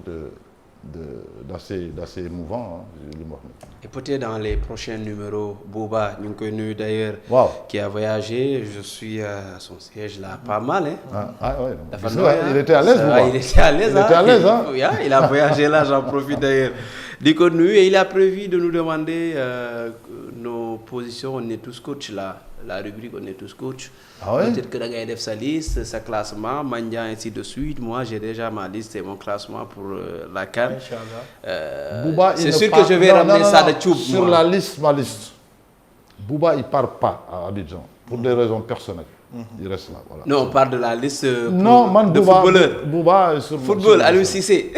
d'assez émouvant. Hein, et peut-être dans les prochains numéros, Bouba, nous connu d'ailleurs, qui a voyagé, je suis à son siège là, pas mal. Hein? Il était à l'aise, Bouba. Il était à l'aise. Hein? Il a voyagé là, j'en profite d'ailleurs. Et il a prévu de nous demander nos positions, on est tous coach là. La rubrique on est tous coach. Peut-être que Dagaï def sa liste, sa classement, Mandia ainsi de suite. Moi j'ai déjà ma liste et mon classement pour la CAN. C'est sûr que je vais ramener ça de Tchoub. Sur ma liste, Bouba il part pas à Abidjan pour des raisons personnelles. Il reste là. Voilà. Non, on parle de la liste de footballeurs. Bouba sur football, Aliou Cissé.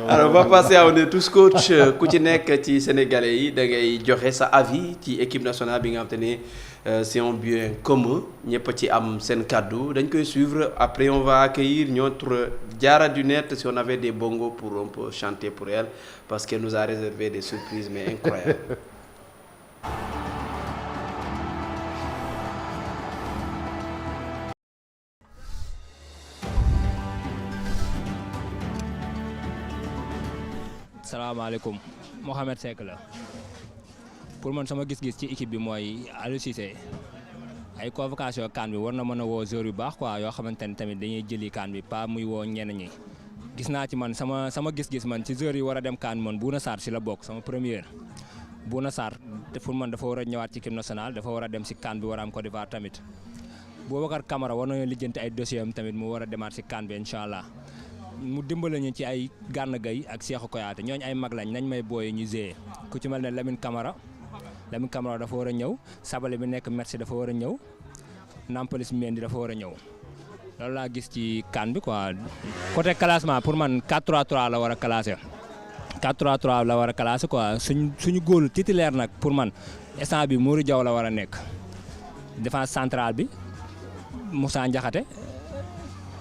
Alors on va passer à on est tous coach ku ci nekk ci sénégalais yi da ngay joxe sa avis ci équipe nationale bi nga xam te ne c'est un bien commun ñëpp ci am seen kaddu dañ koy suivre après on va accueillir notre Diarra du net si on avait des bongos pour un peu chanter pour elle parce qu'elle nous a réservé des surprises mais incroyables. salaamaaleykum Mohamed Seck la pour man sama gis-gis ci équipe bi mooy Aliou Cissé ay convocation CAN bi war na mën a woo joueurs yu baax quoi yoo xamante ne tamit dañuy jëli CAN bi pas muy woo ñenn ñi gis naa ci man sama gis-gis man ci joueurs yi war a dem CAN man Bouna Sarr si la bokk sama première Bouna Sarr te pour man dafa war a ñëwaat ci équipe nationale dafa war a dem si CAN bi war a am Côte d'Ivoire tamit Boubacar Camara war nañoo lijjanti ay dossiers am tamit mu war a demaat si CAN bi incha allah. mu dimbale ñu ci ay Gana Gueye ak Cheikhou Kouyaté ñooñu ay mag lañ nañ may booyee ñu gérer ku ci mel ne Lamine Camara dafa war a ñëw Sabale bi nekk Metz dafa war a ñëw Nampalys Mendy dafa war a ñëw loolu laa gis ci CAN bi quoi. côté classement pour man 4-3-3 la war a classé 4-3-3 la war a classé quoi suñu góolu titulaire nag pour man instant bi Mourou Diaw la war a nekk défense centrale bi Moussa Ndiakhaté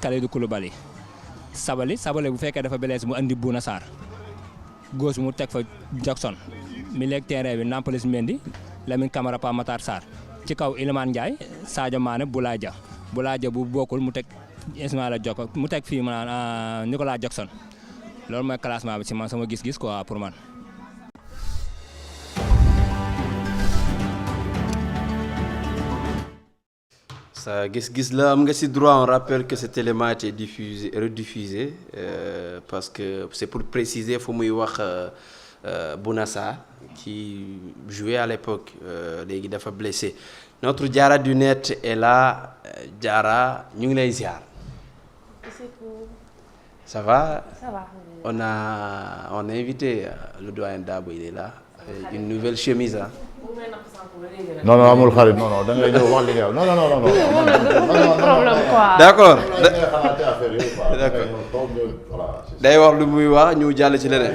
Kalidou Koulibaly. Sabale bu fekkee dafa blessé mu andi Bouna Sarr gauche mu teg fa Jackson milieu terrain bi Nampalys Mendy Lamine Camara Pa Matar Sarr ci kaw Iliman Ndiaye Sadio Mané Boulaye Dia bu bokkul mu teg Ismaïla Diop mu teg fii ma naan Nicolas Jackson loolu mooy classement bi ci man sama gis-gis quoi pour man. sa gis-gis la am nga ci droit. On rappelle que cet élément a été rediffusé parce que c'est pour préciser fu muy wax Bouna Sarr qui jouait à l'époque léegi dafa blessé. Notre Diarra du net est là. Diarra ñu ngi lay ziar. Ça va? Ça va. On a invité le doyen Dabo, il est là. Une nouvelle chemise hein. non amul xarit non da ngay ñëw wax li nga non problème quoi. D'accord. day wax lu muy wax ñu jàll ci leneen.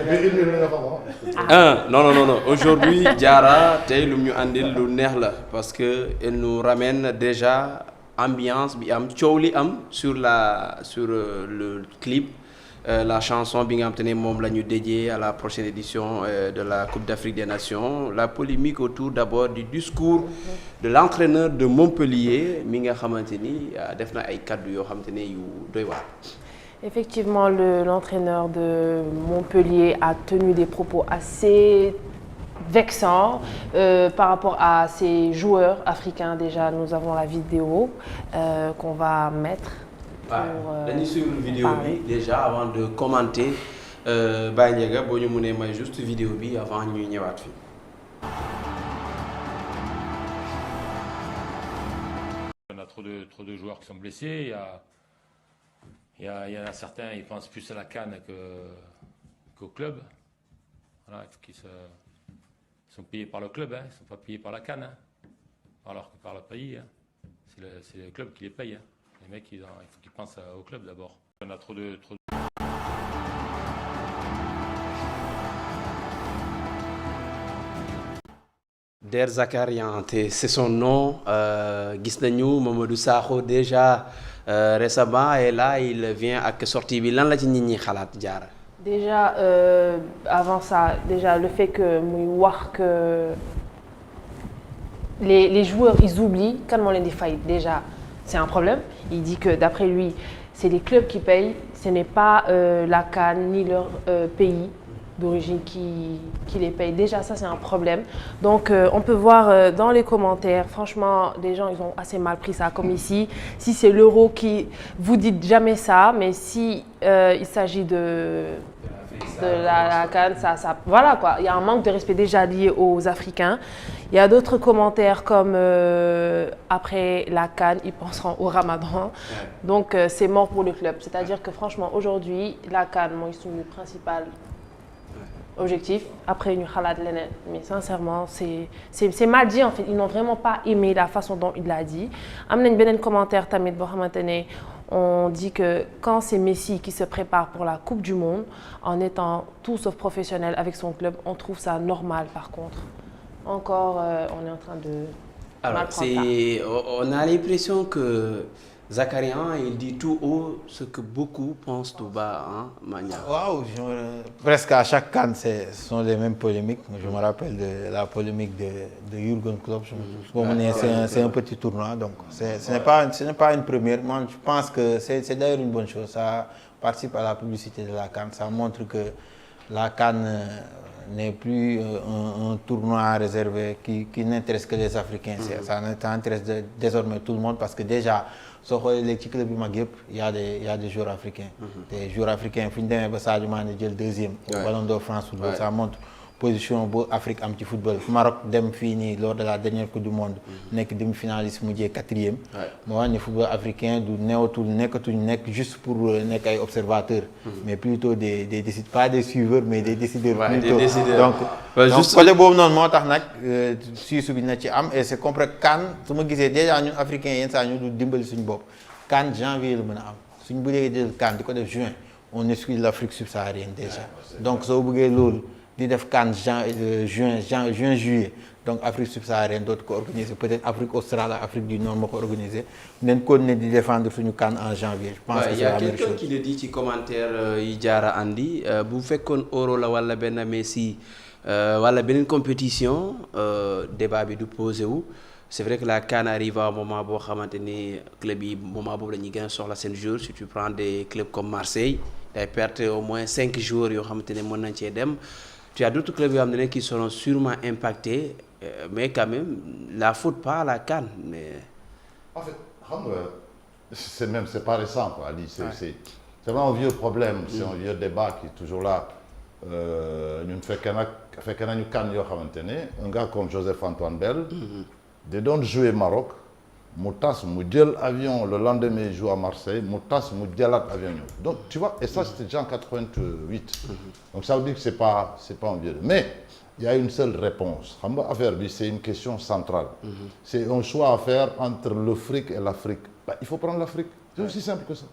non aujourd'hui Diarra tey lu ñu andil lu neex la parce que elle nous ramène déjà ambiance bi am coow li am sur le clip. La chanson bi nga xam te ne moom la ñu dédié à la prochaine édition de la Coupe d'Afrique des Nations, la polémique autour d'abord du discours de l'entraîneur de Montpellier mi nga xamante ni def na ay kaddu yoo xamante ne yu doy waar. Effectivement, l'entraîneur de Montpellier a tenu des propos assez vexants par rapport à ces joueurs africains. Déjà, nous avons la vidéo qu'on va mettre. Dañuy suivre vidéo bi déjà avant de commenter Baye Ndiaga boo ñu mënee may juste vidéo bi avant ñuy ñëwaat fii. On a trop de joueurs qui sont blessés. Il y en a certains, ils pensent plus à la CAN qu'au club. Voilà, il faut qu'ils sont payés par le club, hein. Ils ne sont pas payés par la CAN, hein. Alors que par le pays, hein. C'est le club qui les paye, hein. Les mecs, il faut qu'ils pensent au club d'abord. On a trop de... Der Zakarian, c'est son nom. Gis nañu Mamadou Sakho déjà récemment et là il vient ak sortie bi lan la ci nit ñi xalaat Diarra. Déjà avant ça, déjà le fait que muy wax que les joueurs ils oublient kan moo leen di fay déjà c'est un problème. Il dit que d'après lui c'est les clubs qui payent, ce n'est pas la CAN ni leur pays d'origine qui les paye. Déjà, ça, c'est un problème. Donc, on peut voir dans les commentaires, franchement, des gens, ils ont assez mal pris ça, comme ici. Si c'est l'euro qui... Vous dites jamais ça, mais si il s'agit de la CAN, ça... Voilà, quoi. Il y a un manque de respect déjà lié aux Africains. Il y a d'autres commentaires comme après la CAN, ils penseront au Ramadan. Donc, c'est mort pour le club. C'est-à-dire que, franchement, aujourd'hui, la CAN, moi, ils sont le principal objectif. Après, ñu xalaat leneen. Mais sincèrement, c'est mal dit en fait. Ils n'ont vraiment pas aimé la façon dont il l'a dit. Am nañ beneen commentaire tamit boo xamante ne on dit que quand c'est Messi qui se prépare pour la Coupe du Monde, en étant tout sauf professionnel avec son club, on trouve ça normal par contre. Encore, on est en train de Alors, on a l'impression que Zakarian, il dit tout haut ce que beaucoup pensent tout bas, hein, Magna. Waouh, presque à chaque CAN, ce sont les mêmes polémiques. Je me rappelle de la polémique de Jürgen Klopp. C'est un petit tournoi, donc ce n'est pas une première. Moi, je pense que c'est d'ailleurs une bonne chose. Ça participe à la publicité de la CAN. Ça montre que la CAN n'est plus un tournoi réservé qui n'intéresse que les Africains. Ça intéresse désormais tout le monde parce que déjà, soo xoolee léegi ci club yu mag yëpp y a des joueurs africains. Des joueurs africains fu ñu demee ba Sadio Mané jël deuxième. au Ballon d'Or France Football. Ça montre position bu Afrique am ci football. Maroc dem fii nii lors de la dernière Coupe du Monde. nekk demi-finaliste mujjee quatrième. moo wax ne football africain du nekk juste pour nekk ay observateurs. mais plutôt pas des suiveurs mais des décideurs. plutôt donc côté boobu noonu moo tax nag siisu bi na ci am et c'est compris CAN su ma gisee déjà ñun africains yenn saa ñu du dimbali suñu bopp CAN janvier la mën a am suñu bëggee jël CAN di ko def juin on exclut l'Afrique subsaharienne déjà donc soo bëggee loolu di def CAN juin juillet donc Afrique subsaharienne dootu ko organiser peut-être Afrique australe ak Afrique du Nord moo ko organiser nañ continuer di défendre suñu CAN en janvier. Je pense que c'est la même chose. Il y a quelqu'un qui le dit ci commentaire yi Diarra andi bu fekkoon euro la wala benn Messi wala beneen compétition débat bi du posé wu. C'est vrai que la CAN arrive à un moment boo xamante ni club yi moment boobu la ñuy gën a soxla seen jour si tu prends des clubs comme Marseille day perte au moins 5 joueurs yoo xamante ne mën nañ cee dem. Tu as d'autres clubs qui seront sûrement impactés, mais quand même, la faute pas à la CAN. Mais... En fait, c'est pas récent, quoi, Ali. C'est vraiment un vieux problème, c'est un vieux débat qui est toujours là. Nous faisons un gars comme Joseph-Antoine Bell, de donc jouer Maroc, Moutas Moudjel avion, le lendemain il joue à Marseille, Moutas Moudjelat avion. Donc tu vois, et ça c'était déjà en 88. Donc ça veut dire que c'est pas un vieux. Mais il y a une seule réponse. C'est une question centrale. C'est un choix à faire entre le fric et l'Afrique. Il faut prendre l'Afrique. C'est aussi simple que ça.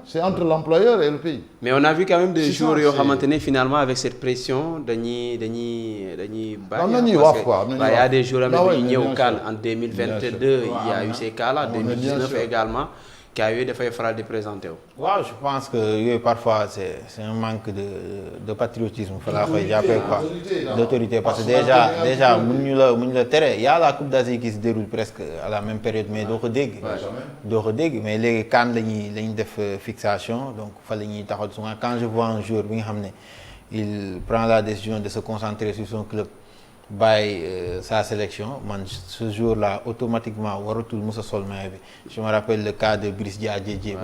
C'est entre l'employeur et le pays. Mais on a vu quand même des joueurs qui ont maintenu finalement avec cette pression. Il y a des joueurs qui ont au CAN en 2022, il y a eu ces cas-là, en 2019 également, qui a eu des fois de présenter. Ouais, je pense que parfois c'est un manque de patriotisme. Il faut d'autorité. Parce que déjà il y a la Coupe d'Asie qui se déroule presque à la même période, mais mais les CAN, il y a une fixation. Donc quand je vois un joueur, il prend la décision de se concentrer sur son club. Sa sélection, ce jour-là, automatiquement, je me rappelle le cas de Brice Diadjedje,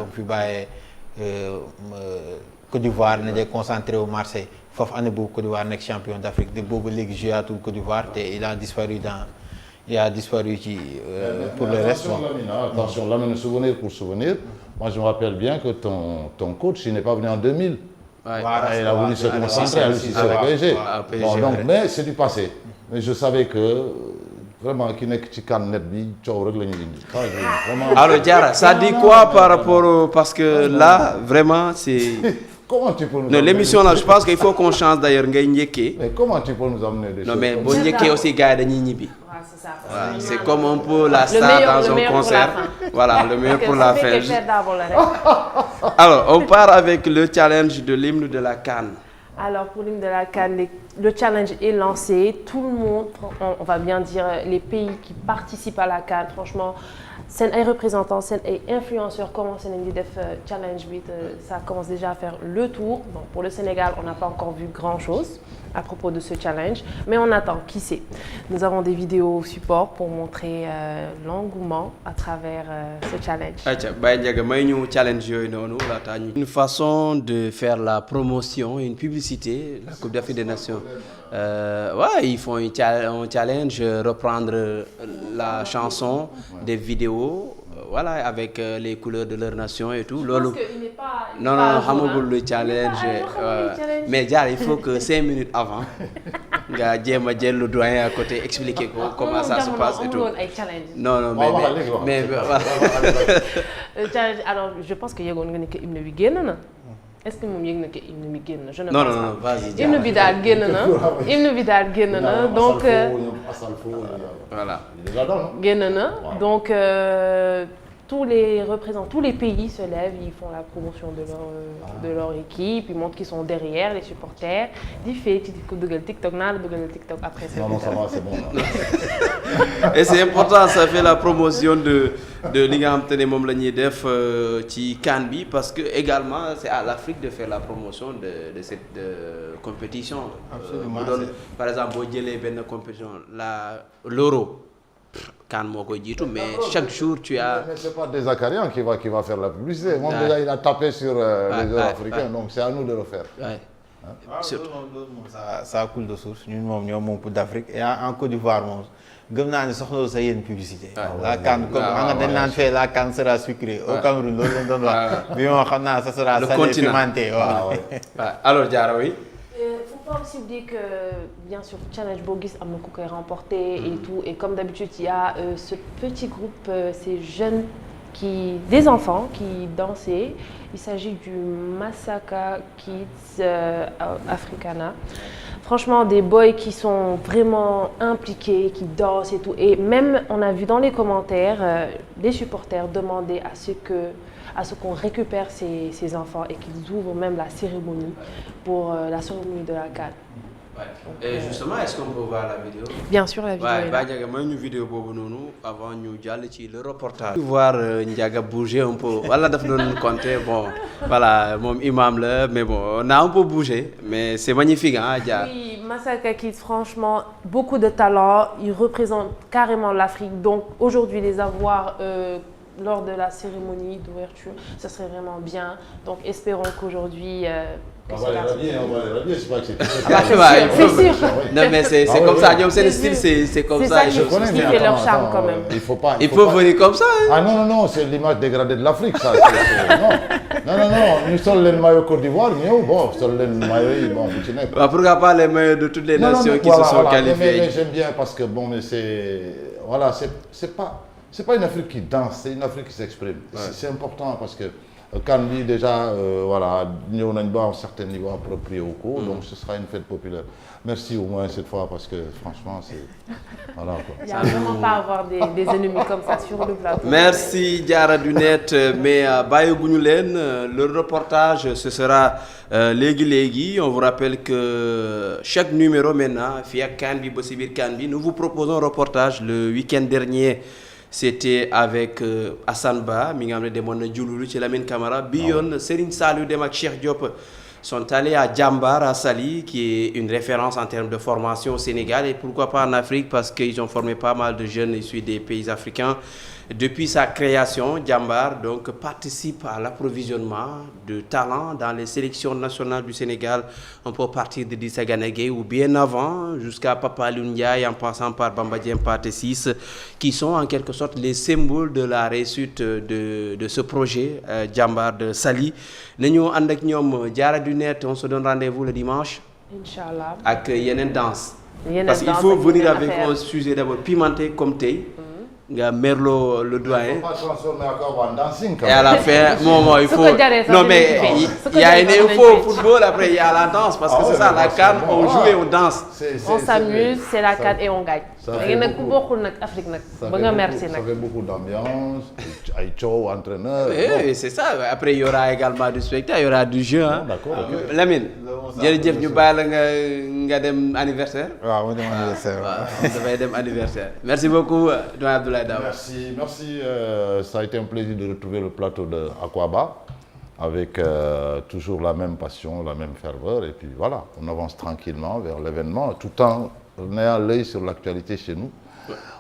Côte d'Ivoire ne est concentré au Marseille foofu année boobu Côte d'Ivoire nekk champion d'Afrique de boobu léegi joué atul Côte d'Ivoire te il a disparu pour le reste. Attention, Lamine, souvenir pour souvenir. Moi, je me rappelle bien que ton coach, il n'est pas venu en 2000. Ouais. Il a voulu se concentrer à l'UCC PSG. Bon, donc, mais c'est du passé. Mais je savais que vraiment, qui n'est que CAN net bi coow rek la ñuy indi. Alors Diarra, ça dit quoi par rapport parce que là, vraiment, c'est... Comment tu peux nous non, l'émission là, je pense qu'il faut qu'on change d'ailleurs ngay njëkkee. Mais comment tu peux nous amener des choses? Non, mais boo njëkkee aussi gars yi dañuy ñibbi. C'est ça. Voilà, c'est comme un peu la star dans un concert. Voilà, le meilleur pour la fin. Alors, on part avec le challenge de l'hymne de la CAN. Alors, pour l'hymne de la CAN, le challenge est lancé. Tout le monde, on va bien dire, les pays qui participent à la CAN, franchement, c'est un représentant, c'est un influenceur, commencent à challenge, ça commence déjà à faire le tour. Bon, pour le Sénégal, on n'a pas encore vu grand-chose à propos de ce challenge, mais on attend, qui sait. Nous avons des vidéos support pour montrer l'engouement à travers ce challenge. Une façon de faire la promotion, une publicité, la Coupe d'Afrique des Nations. Ouais, ils font un challenge, reprendre la chanson, des vidéos, voilà, avec les couleurs de leur nation et tout. Je pense qu'il n'est pas... Non, Hamogul le challenge. Mais déjà, il faut que 5 minutes avant, le doyen à côté expliquer comment ça se passe et tout. Non, mais voilà. Le challenge, alors, je pense que Yagon Gane que hymne Wigena. Est-ce que mon yéeg que hymne mi génn? Je ne pense pas. Non, vas-y. Hymne bi daal génn na. Hymne bi daal génn na. Donc voilà. Génn na. Donc tous les représentants, tous les pays se lèvent, ils font la promotion de leur équipe, ils montrent qu'ils sont derrière les supporters. Ils font TikTok, après c'est non, ça va, c'est bon. Et c'est important, ça fait la promotion de Liga Mom Def ci CAN bi parce que également c'est à l'Afrique de faire la promotion de cette compétition. Absolument. Par exemple, boo jëlee benn compétition l'Euro. CAN moo koy jiitu, mais chaque jour tu as... Mais c'est pas des Zakarian qui va faire la publicité. Moi, déjà, il a tapé sur les joueurs africains, donc c'est à nous de le faire. Ouais. Ça coule de source. Nous sommes pour d'Afrique et en Côte d'Ivoire, gëm naa ne soxla wu sa yéen publicité. La CAN comme dañ naan fee la CAN sera sucrée. Au Cameroun loolu lañ doon wax. Bi moo xam naa ça sera salé pimenté. Alors Diarra, oui. Faut pas aussi dire que bien sûr challenge Bogis a beaucoup remporté et tout, et comme d'habitude il y a ce petit groupe, ces jeunes des enfants qui dansaient. Il s'agit du Masaka Kids Africana. Franchement, des boys qui sont vraiment impliqués, qui dansent et tout. Et même, on a vu dans les commentaires, des supporters demander à ce qu'on récupère ces enfants et qu'ils ouvrent même la cérémonie pour la cérémonie de la CAN. Ouais. Et justement, est-ce qu'on peut voir la vidéo? Bien sûr, la vidéo. Ouais, Ndiaga, moi une vidéo pour nous avant nous d'aller le reportage. Voir Ndiaga bouger un peu. Voilà, daf doon compter. Bon, voilà, mon imam là, mais bon, on a un peu bougé, mais c'est magnifique, hein, Ndiaga. Oui, Masaka Kids, franchement, beaucoup de talent. Ils représentent carrément l'Afrique. Donc aujourd'hui, les avoir lors de la cérémonie d'ouverture, ça serait vraiment bien. Donc espérons qu'aujourd'hui. On va les radier, c'est pas que c'est sûr. Non mais c'est comme ça, c'est le style, c'est comme ça. Je connais, mais fait leur charme quand même. Il faut venir comme ça. Ah non, c'est l'image dégradée de l'Afrique, ça. Non, nous sommes les maillots Côte d'Ivoire, mais bon, sommes les maillots, bon, vous tenez. Pourquoi pas les maillots de toutes les nations qui se sont qualifiées? Mais j'aime bien parce que bon, mais c'est pas une Afrique qui danse, c'est une Afrique qui s'exprime. C'est important parce que CAN bi déjà, voilà, nous avons un certain niveau approprié au cours, donc ce sera une fête populaire. Merci au moins cette fois parce que franchement, c'est... Voilà, quoi. Il n'y a vraiment pas à avoir des ennemis comme ça sur le plateau. Merci Diarra Dunette, mais Baye Gounoulen, le reportage, ce sera Légui. On vous rappelle que chaque numéro maintenant, via CAN bi, Bossibir CAN bi, nous vous proposons un reportage le week-end dernier. C'était avec Hassan Ba, Mingam Demone Djouloulou, Lamine Camara, Bion, Serine Salou, Demak Cheikh Diop sont allés à Djambar, à Sali, qui est une référence en termes de formation au Sénégal et pourquoi pas en Afrique parce qu'ils ont formé pas mal de jeunes issus des pays africains. Depuis sa création, Jambar donc participe à l'approvisionnement de talents dans les sélections nationales du Sénégal, on peut partir de Idrissa Gana Gueye ou bien avant jusqu'à Papa Alioune Ndiaye en passant par Bamba Dieng Pathé Ciss, qui sont en quelque sorte les symboles de la réussite de ce projet Jambar de Saly. Nañu ànd ak ñoom Diarra du Net, on se donne rendez-vous le dimanche. Inch'Allah. Avec yeneen danse. Parce qu'il faut venir avec un sujet d'abord pimenté comme tey. Nga Merlo le doyen. Il ne faut pas transformer encore en dancing. Et à la fin, il faut. Non, mais il y a une info au football, après il y a la danse. Parce que c'est ça, la CAN, on joue et on danse. On s'amuse, c'est la CAN et on gagne. Ça fait beaucoup d'ambiance, Aïcho, entraîneur. Oui, c'est ça. Après, il y aura également du spectacle, il y aura du jeu. Hein. D'accord. Lamine, jërëjëf ñu bàyyi la nga dem anniversaire. waaw ma dem anniversaire. waaw dafay dem anniversaire. Merci beaucoup, doyen Abdoulaye Daouda. Merci. Ça a été un plaisir de retrouver le plateau de Aquaba avec toujours la même passion, la même ferveur. Et puis voilà, on avance tranquillement vers l'événement tout en ayant l'œil sur l'actualité chez nous.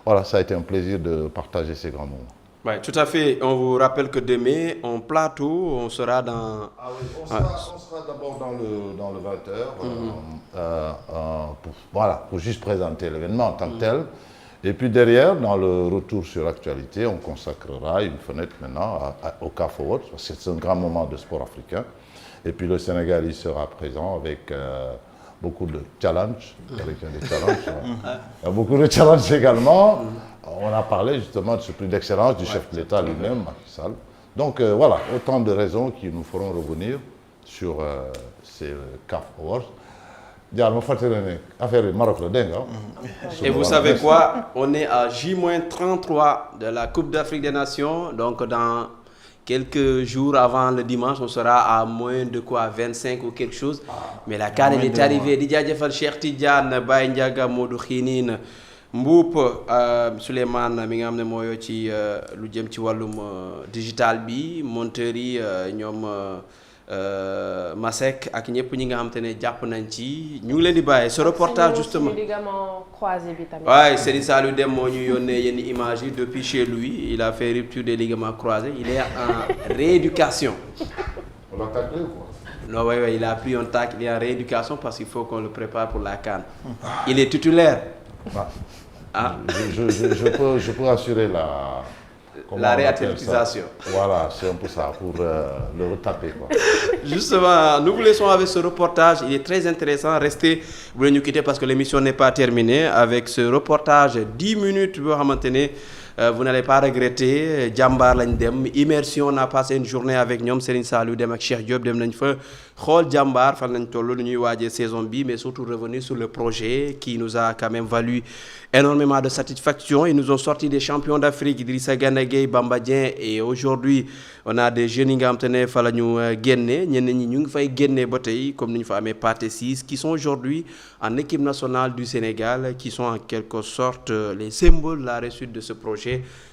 Voilà, ça a été un plaisir de partager ces grands moments. Oui, tout à fait. On vous rappelle que demain, en plateau, on sera dans... Ah oui, on sera d'abord dans le 20h, pour juste présenter l'événement en tant que tel. Et puis derrière, dans le retour sur l'actualité, on consacrera une fenêtre maintenant au CAF Awards, parce que c'est un grand moment de sport africain. Et puis le Sénégal, il sera présent avec beaucoup de challenges. Il y a beaucoup de challenges également. On a parlé justement de ce prix d'excellence du chef de l'État lui-même, Macky Sall. Donc voilà, autant de raisons qui nous feront revenir sur ces CAF Awards. Et vous savez quoi? On est à J-33 de la Coupe d'Afrique des Nations. Donc dans quelques jours avant le dimanche, on sera à moins de quoi? 25 ou quelque chose. Mais la CAN est arrivée. Di jaajëfal Cheikh Tidiane, Baye Ndiaga, Modou Khinine, Mboup, Souleymane mi nga xam ne mooy ci lu jëm ci wàllum digital bi, monteur yi ñoom Masek ak ñëpp ñi nga xam te ne jàpp nañ ci ñu ngi leen di bàyyi ce reportage justement. ligament croisé bi tamit. Ouais, Serigne Saliou Dem moo ñu yónnee yenn images yi depuis chez lui, il a fait rupture des ligaments croisés, il est en rééducation. On l'a taclé ou quoi? Non, oui, il a pris un tac, il est en rééducation parce qu'il faut qu'on le prépare pour la CAN. Il est titulaire. Ah. Je peux assurer la réathlétisation. Voilà, c'est un peu ça, pour le retaper. Quoi. Justement, nous vous laissons avec ce reportage. Il est très intéressant. Restez, vous voulez nous quitter parce que l'émission n'est pas terminée. Avec ce reportage, 10 minutes, vous n'allez pas regretter. Jambar lañ dem, immersion, on a passé une journée avec ñoom Serigne Saliou Dem ak Cheikh Diop dem nañ fa xool Jambar fan lañ toll lu ñuy waajee saison bi, mais surtout revenir sur le projet qui nous a quand même valu énormément de satisfaction. Ils nous ont sorti des champions d'Afrique, Idrissa Gana Gueye, Bamba Dieng, et aujourd'hui on a des jeunes yi nga xam te ne fa la ñu génne ñenn ñi ñu ngi fay génne ba tey comme ni ñu fa amee Pathé Ciss qui sont aujourd'hui en équipe nationale du Sénégal, qui sont en quelque sorte les symboles de la réussite de ce projet.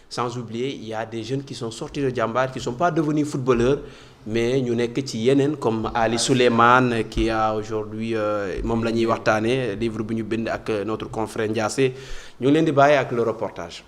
Sans oublier, il y a des jeunes qui sont sortis de Jambar qui ne sont pas devenus footballeurs, mais ñu nekk ci yeneen comme Ali Souleymane qui a aujourd'hui moom la ñuy waxtaane livre bu ñu bind ak notre confrère Ndiassé. ñu ngi leen di bàyyi ak le reportage.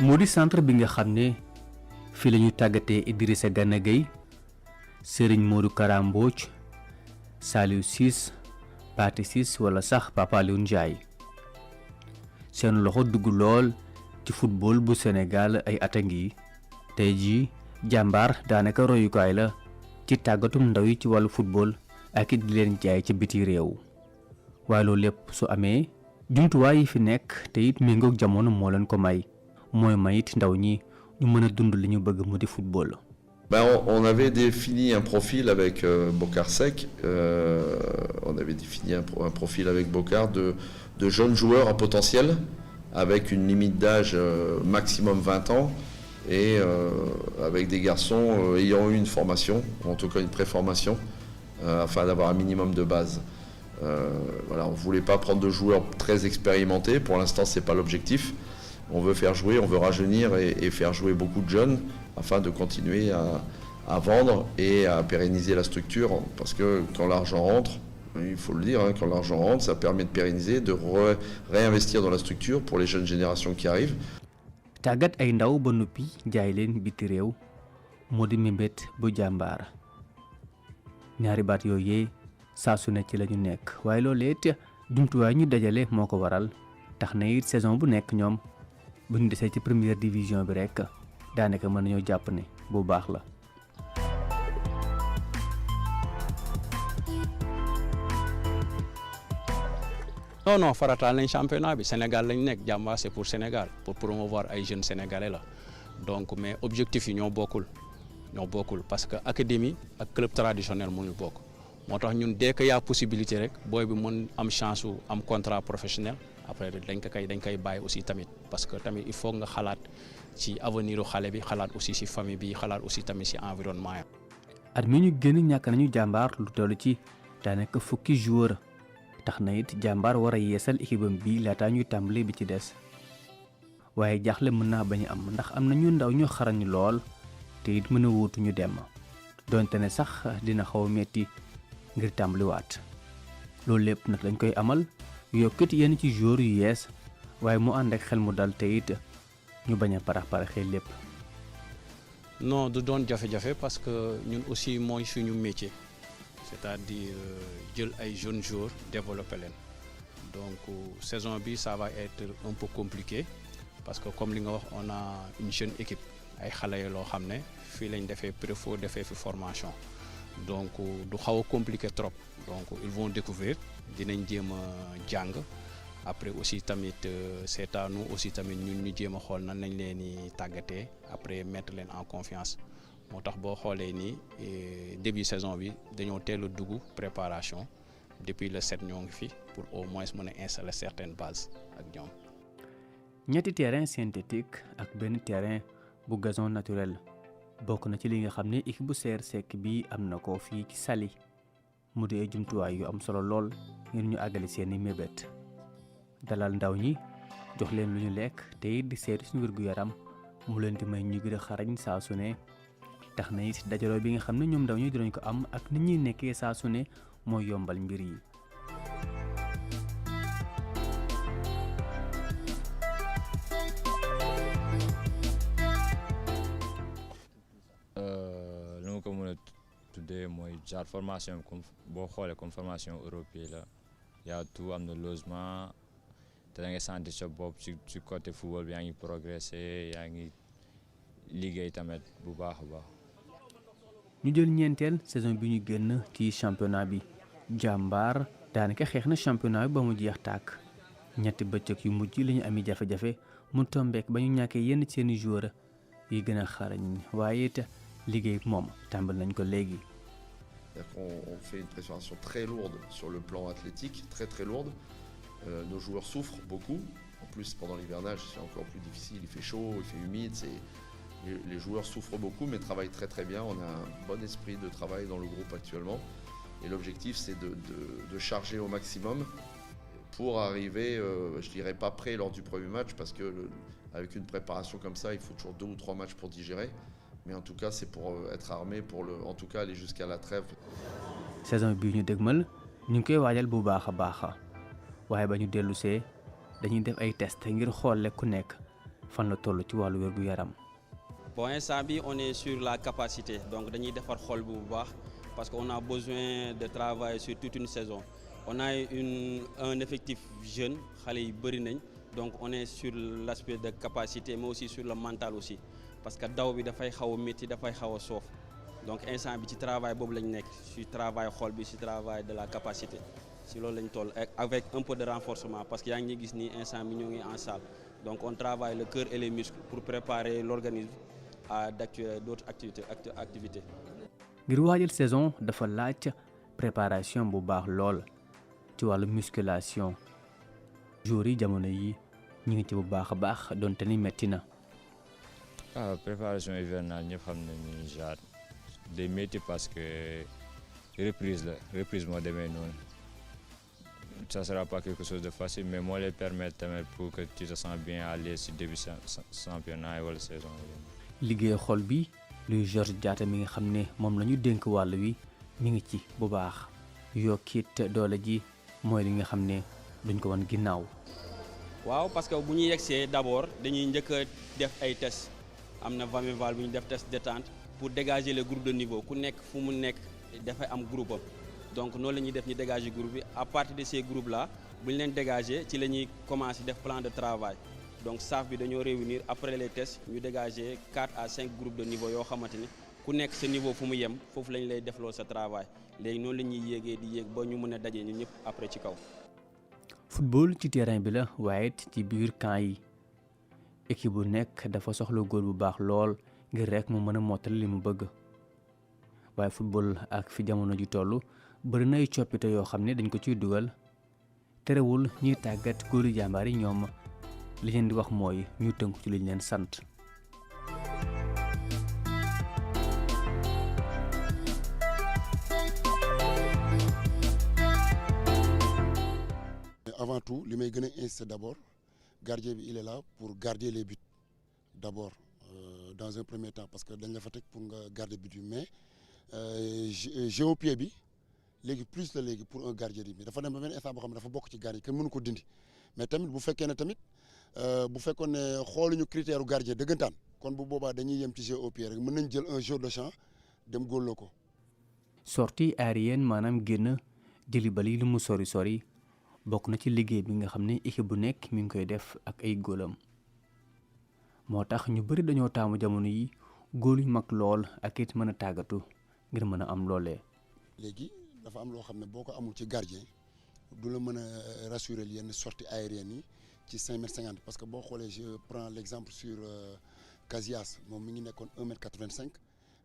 moo di centre bi nga xam ne fii la ñu tàggatee Idrissa Gana Gueye, Serigne Modou Kara Mbodj, Saliou Ciss, Pathé Ciss wala sax Papa Alioune Ndiaye seen loxo dugg lool ci football bu Sénégal ay at a ngi tey jii Jambar daanaka royukaay la ci tàggatum ndaw yi ci wàllu football ak it di leen jaay ci biti réew waaye loolu lépp su amee jumtuwaay yi fi nekk te it méngoog jamono moo leen ko may. mooy mayit ndaw ñi ñu mën a dund li ñu bëgg mu di football. On avait défini un profil avec Bokar Seck, on avait défini un profil avec Bokar de jeunes joueurs à potentiel, avec une limite d'âge maximum 20 ans, et avec des garçons ayant eu une formation, en tout cas une préformation, afin d'avoir un minimum de base. Voilà, on ne voulait pas prendre de joueurs très expérimentés, pour l'instant c'est pas l'objectif. On veut faire jouer, on veut rajeunir et faire jouer beaucoup de jeunes afin de continuer à vendre et à pérenniser la structure. Parce que quand l'argent rentre, il faut le dire, hein, quand l'argent rentre, ça permet de pérenniser, de réinvestir dans la structure pour les jeunes générations qui arrivent. tàggat ay ndaw ba noppi jaay leen biti réew moo di mébét bu jàmbaar ñaari baat yooyee saa su ne ci la ñu nekk waaye loolee it jumtuwaay ñu dajale moo ko waral tax na it saison bu nekk ñoom bu ñu desee ci première division bi rek daanaka mën nañoo jàpp ne bu baax la. non farataal nañ championnat bi Sénégal lañ nekk Jàmbaar c'est pour Sénégal pour promouvoir ay jeunes sénégalais la donc mais objectif yi ñoo bokkul parce que académie ak club traditionnel mënul bokk moo tax ñun dès que y a possibilité rek booy bi mën am chance su am contrat professionnel après dañ koy bàyyi aussi tamit parce que tamit il faut nga xalaat ci avenir u xale bi xalaat aussi ci famille bi xalaat aussi tamit ci environnement ya. at mi ñu génn ñàkk nañu Jàmbaar lu toll ci daanaka fukki joueur tax na it Jàmbaar war a yeesal équipam bi laataa ñuy tàmbali bi ci des waaye jaaxle mën naa bañ a am ndax am na ñu ndaw ñu xarañ lool te it mën a wuutu ñu dem donte ne sax dina xaw a metti ngir tàmbaliwaat loolu lépp nag dañ koy amal yokkit yenn ci joueur yu yees waaye mu ànd ak xel mu dal te it ñu bañ a paraxee lépp. non du doon jafe-jafe parce que ñun aussi mooy suñu métier. C'est-à-dire jël ay jeunes joueurs développer leen donc saison bi ça va être un peu compliqué parce que comme li nga wax on a une jeune équipe ay xale yi loo xam ne fii lañ defee préfo defee fi formation donc du xaw a compliqué trop donc ils vont découvrir dinañ jéem a jàng après aussi tamit c'est à nous aussi tamit ñun ñu jéem a xool nan nañ leen di tàggatee après mettre leen en confiance. moo tax boo xoolee ni début saison bi dañoo teel a dugg préparation depuis le 7 ñoo ngi fi pour au moins mën a installer certaines bases ak ñoom. ñetti terrain synthétique ak benn terrain bu gazon naturel bokk na ci li nga xam ne équipe bu CRSEC bi am na ko fii ci Saly mu di ay jumtuwaay yu am solo lool ngir ñu àggali seeni mébét dalal ndaw ñi jox leen lu ñu lekk te it di seetu suñu wér-gu-yaram mu leen di may ñu gën a xarañ saa su ne tax na it dajaloo bi nga xam ne ñoom ndaw ñi dinañ ko am ak nit ñi nekkee saa su ne mooy yombal mbir yi. lu ma ko mën a tuddee mooy genre formation comme boo xoolee comme formation européenne la y a tout, am na logement te da ngay sentir sa bopp ci côté football bi yaa ngi progresser yaa ngi liggéey tamit bu baax a baax. ñu jël ñeenteel saison bi ñu génn ci championnat bi Jàmbaar daanaka xeex na championnat bi ba mu jeex tàkk ñetti bëccëg yu mujj la ñu ami jafe-jafe mu tombeek ba ñu ñàkkee yenn ci seeni joueur yi gën a xarañ waaye it liggéey moom tàmbal nañ ko léegi. On fait une préparation très lourde sur le plan athlétique, très lourde. Nos joueurs souffrent beaucoup. En plus, pendant l'hivernage, c'est encore plus difficile. Il fait chaud, il fait humide. Les joueurs souffrent beaucoup, mais travaillent très bien. On a un bon esprit de travail dans le groupe actuellement. Et l'objectif, c'est de charger au maximum pour arriver, je dirais pas prêt lors du premier match, parce que avec une préparation comme ça, il faut toujours 2 ou 3 matchs pour digérer. Mais en tout cas, c'est pour être armé, en tout cas aller jusqu'à la trêve. saison bii ñu dëgmal ñu ngi koy waajal bu baax a baax waaye ba ñu dellusee dañuy def ay test ngir xool ku nekk fan la toll ci wàllu wér gu yaram. bon instant bi on est sur la capacité donc dañuy defar xol bu baax parce que on a besoin de travailler sur toute une saison on a un effectif jeune xale yi bëri nañ donc on est sur l'aspect de capacité mais aussi sur le mental aussi parce que daw bi dafay xaw a métti dafay xaw a soof donc instant bi ci travail boobu lañ nekk ci travail xol bi ci travail de la capacité ci loolu lañ toll avec un peu de renforcement parce que yaa ngi gis ni instant bi ñoo ngi en salle donc on travaille le cœur et les muscles pour préparer l'organisme à d'autres activités. ngir waajal saison dafa laaj préparation bu baax lool ci wàllu musculation joueurs yi jamono yi ñu ngi ci bu baax a baax donte ni metti na. Préparation hivernale ñëpp xam nañu genre day métti parce que reprise moo demee noonu ça sera pas quelque chose de facile mais moo lay permettre tamit pour que tu te sens bien à l'aise ci début championnat wala saison yi. liggéey xol bi luy Georges Diatta mi nga xam ne moom la ñu dénk wàll wi mi ngi ci bu baax yokkit doole ji mooy li nga xam ne duñ ko wan ginnaaw. waaw parce que bu ñu yegsee d'abord dañuy njëkk a def ay tests am na Vamival bu ñu def test détente pour dégager le groupe de niveau ku nekk fu mu nekk dafay am groupe am donc noonu la ñuy def ñu dégager groupe bi à partir de ces groupes là bu ñu leen dégager ci la ñuy commencer def plan de travail donc staff bi dañoo réunir après les tests ñu dégager 4 à 5 groupes de niveau yoo xamante ni ku nekk sa niveau fu mu yem foofu la ñu lay defloo sa travail léegi noonu la ñuy yéegee di yéeg ba ñu mën a daje ñu ñëpp après ci kaw. football ci terrain bi la waaye ci biir camp yi équipe bu nekk dafa soxla góol bu baax lool ngir rek mu mën a mottali li mu bëgg waaye football ak fi jamono ji toll bëri na ay coppite yoo xam ne dañ ko ciy dugal terewul ñuy tàggat góolu jàmbaar yi ñoom li leen di wax mooy ñu tënku ci liñ leen sant. Avant tout li may gën a insister d'abord gardien bi il est là pour garder les buts d'abord dans un premier temps parce que dañ la fa teg pour nga garder but bi mais jeu au pied bi léegi plus la léegi pour un gardien bi dafa dem ba benn instant boo xam ne dafa bokk ci gardien kenn mënu ko dindi mais tamit bu fekkee ne tamit bu fekkoon ne xooluñu critère gardien dëggantaan kon bu boobaa dañuy yem ci jeu au pied rek mën nañ jël un jour de champ dem góolloo ko. sortie aérienne maanaam génn jëli bali lu mu sori bokk na ci liggéey bi nga xam ne équipe bu nekk mi ngi koy def ak ay góolam moo tax ñu bari dañoo taamu jamono yi góol yu mag lool ak it mën a tàggatu ngir mën a am loolee. léegi dafa am loo xam ne boo ko amul ci gardien du la mën a rassurer yenn sortie aérienne yi ci 5m50 parce que boo xoolee je prends l'exemple sur Casillas moom mi ngi nekkoon 1m85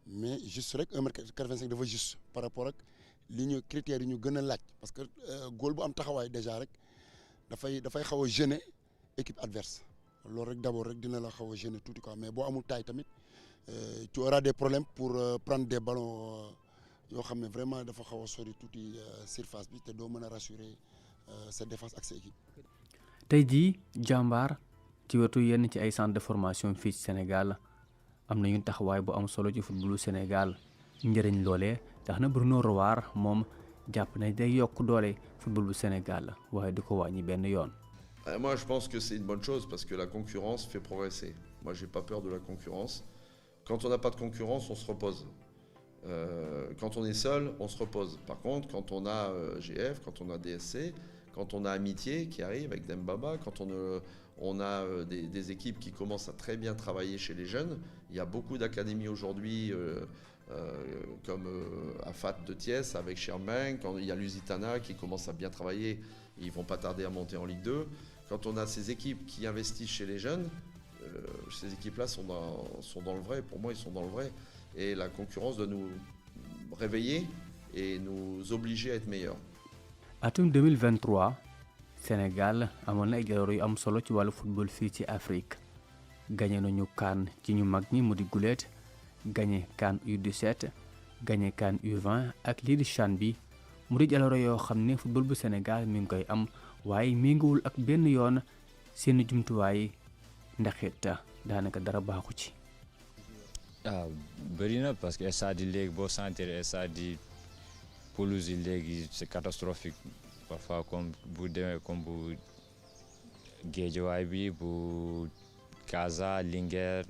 mais juste rek 1m85 dafa juste par rapport ak li ñu critères yi ñu gën a laaj parce que góol bu am taxawaay déjà rek dafay xaw a gêner équipe adverse loolu rek d'abord rek dina la xaw a gêner tuuti quoi mais boo amul taille tamit tu auras des problèmes pour prendre des ballons yoo xam ne vraiment dafa xaw a sori tuuti surface bi te doo mën a rassurer sa défense ak sa équipe. tey jii jàmbaar ci wetu yenn ci ay centre de formation fii ci Sénégal am nañu taxawaay bu am solo ci footballu Sénégal njëriñ loolee tax na Bruno Rouar moom jàpp na day yokk doole football bu Sénégal waaye du ko wàññi benn yoon. Moi je pense que c'est une bonne chose parce que la concurrence fait progresser. Moi j'ai pas peur de la concurrence. Quand on n'a pas de concurrence, on se repose. Quand on est seul, on se repose. Par contre, quand on a GF, quand on a DSC, quand on a Amitié qui arrive avec Dembaba, quand on a des équipes qui commencent à très bien travailler chez les jeunes, il y a beaucoup d'académies aujourd'hui comme Afat de Thiès avec Chermain, quand il y a Lusitana qui commence à bien travailler, ils vont pas tarder à monter en Ligue 2. Quand on a ces équipes qui investissent chez les jeunes, ces équipes-là sont dans le vrai. Pour moi, ils sont dans le vrai. Et la concurrence doit nous réveiller et nous obliger à être meilleurs. atum 2023 Sénégal amoon na ay jaloor yu am solo ci wàllu football fii ci Afrique gagné nañu CAN ci ñu mag ñi mu di guléet gagné CAN U17 gagné CAN U20 ak lii di CHAN bi mu di jaloor yoo xam ne football bu Sénégal mi ngi koy am waaye méngoowul ak benn yoon seen jumtuwaay ndax it daanaka dara baaxu ci. bëri na parce que stade yi léegi boo sentir stade yi pelouse yi léegi c'est catastrophique parfois comme bu demee comme bu Guédiawaye bi bu Casa Linguère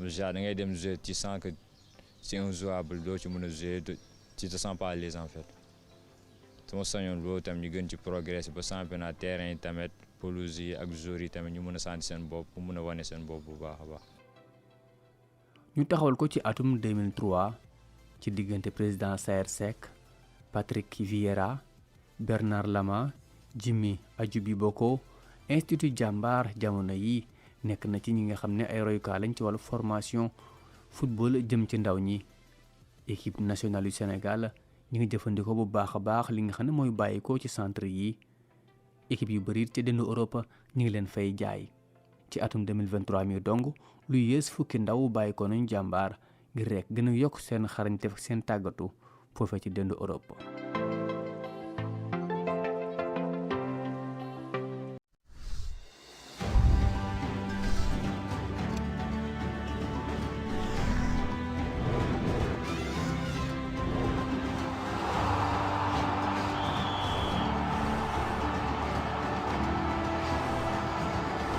genre da ngay dem jouer tu sens que c'est injouable doo ci mën a jouer tu te sens pas à l'aise en fait sama sañoon loolu tam ñu gën ci progresser ba championnat terrain yi tamit pelouse yi ak joueurs yi tamit ñu mën a sentir seen bopp pour mën a wane seen bopp bu baax a baax. ñu taxawal ko ci atum 2003 ci diggante président Saër Seck Patrick Vieira Bernard Lama Jimmy Ajubi Boko institut jàmbaar jamono yi nekk na ci ñi nga xam ne ay royukaay lañ ci wàllu formation football jëm ci ndaw ñi équipe nationale yu Sénégal ñi ngi jëfandikoo bu baax a baax li nga xam ne mooy bàyyikoo ci centre yi équipe yu bëri ci dëndu Europe ñu ngi leen fay jaay ci atum 2023 mi dong lu yées fukki ndaw bàyyikoo nañu jàmbaar ngir rek gën a yokk seen xarañte ak seen tàggatu foofee ci dëndu Europe.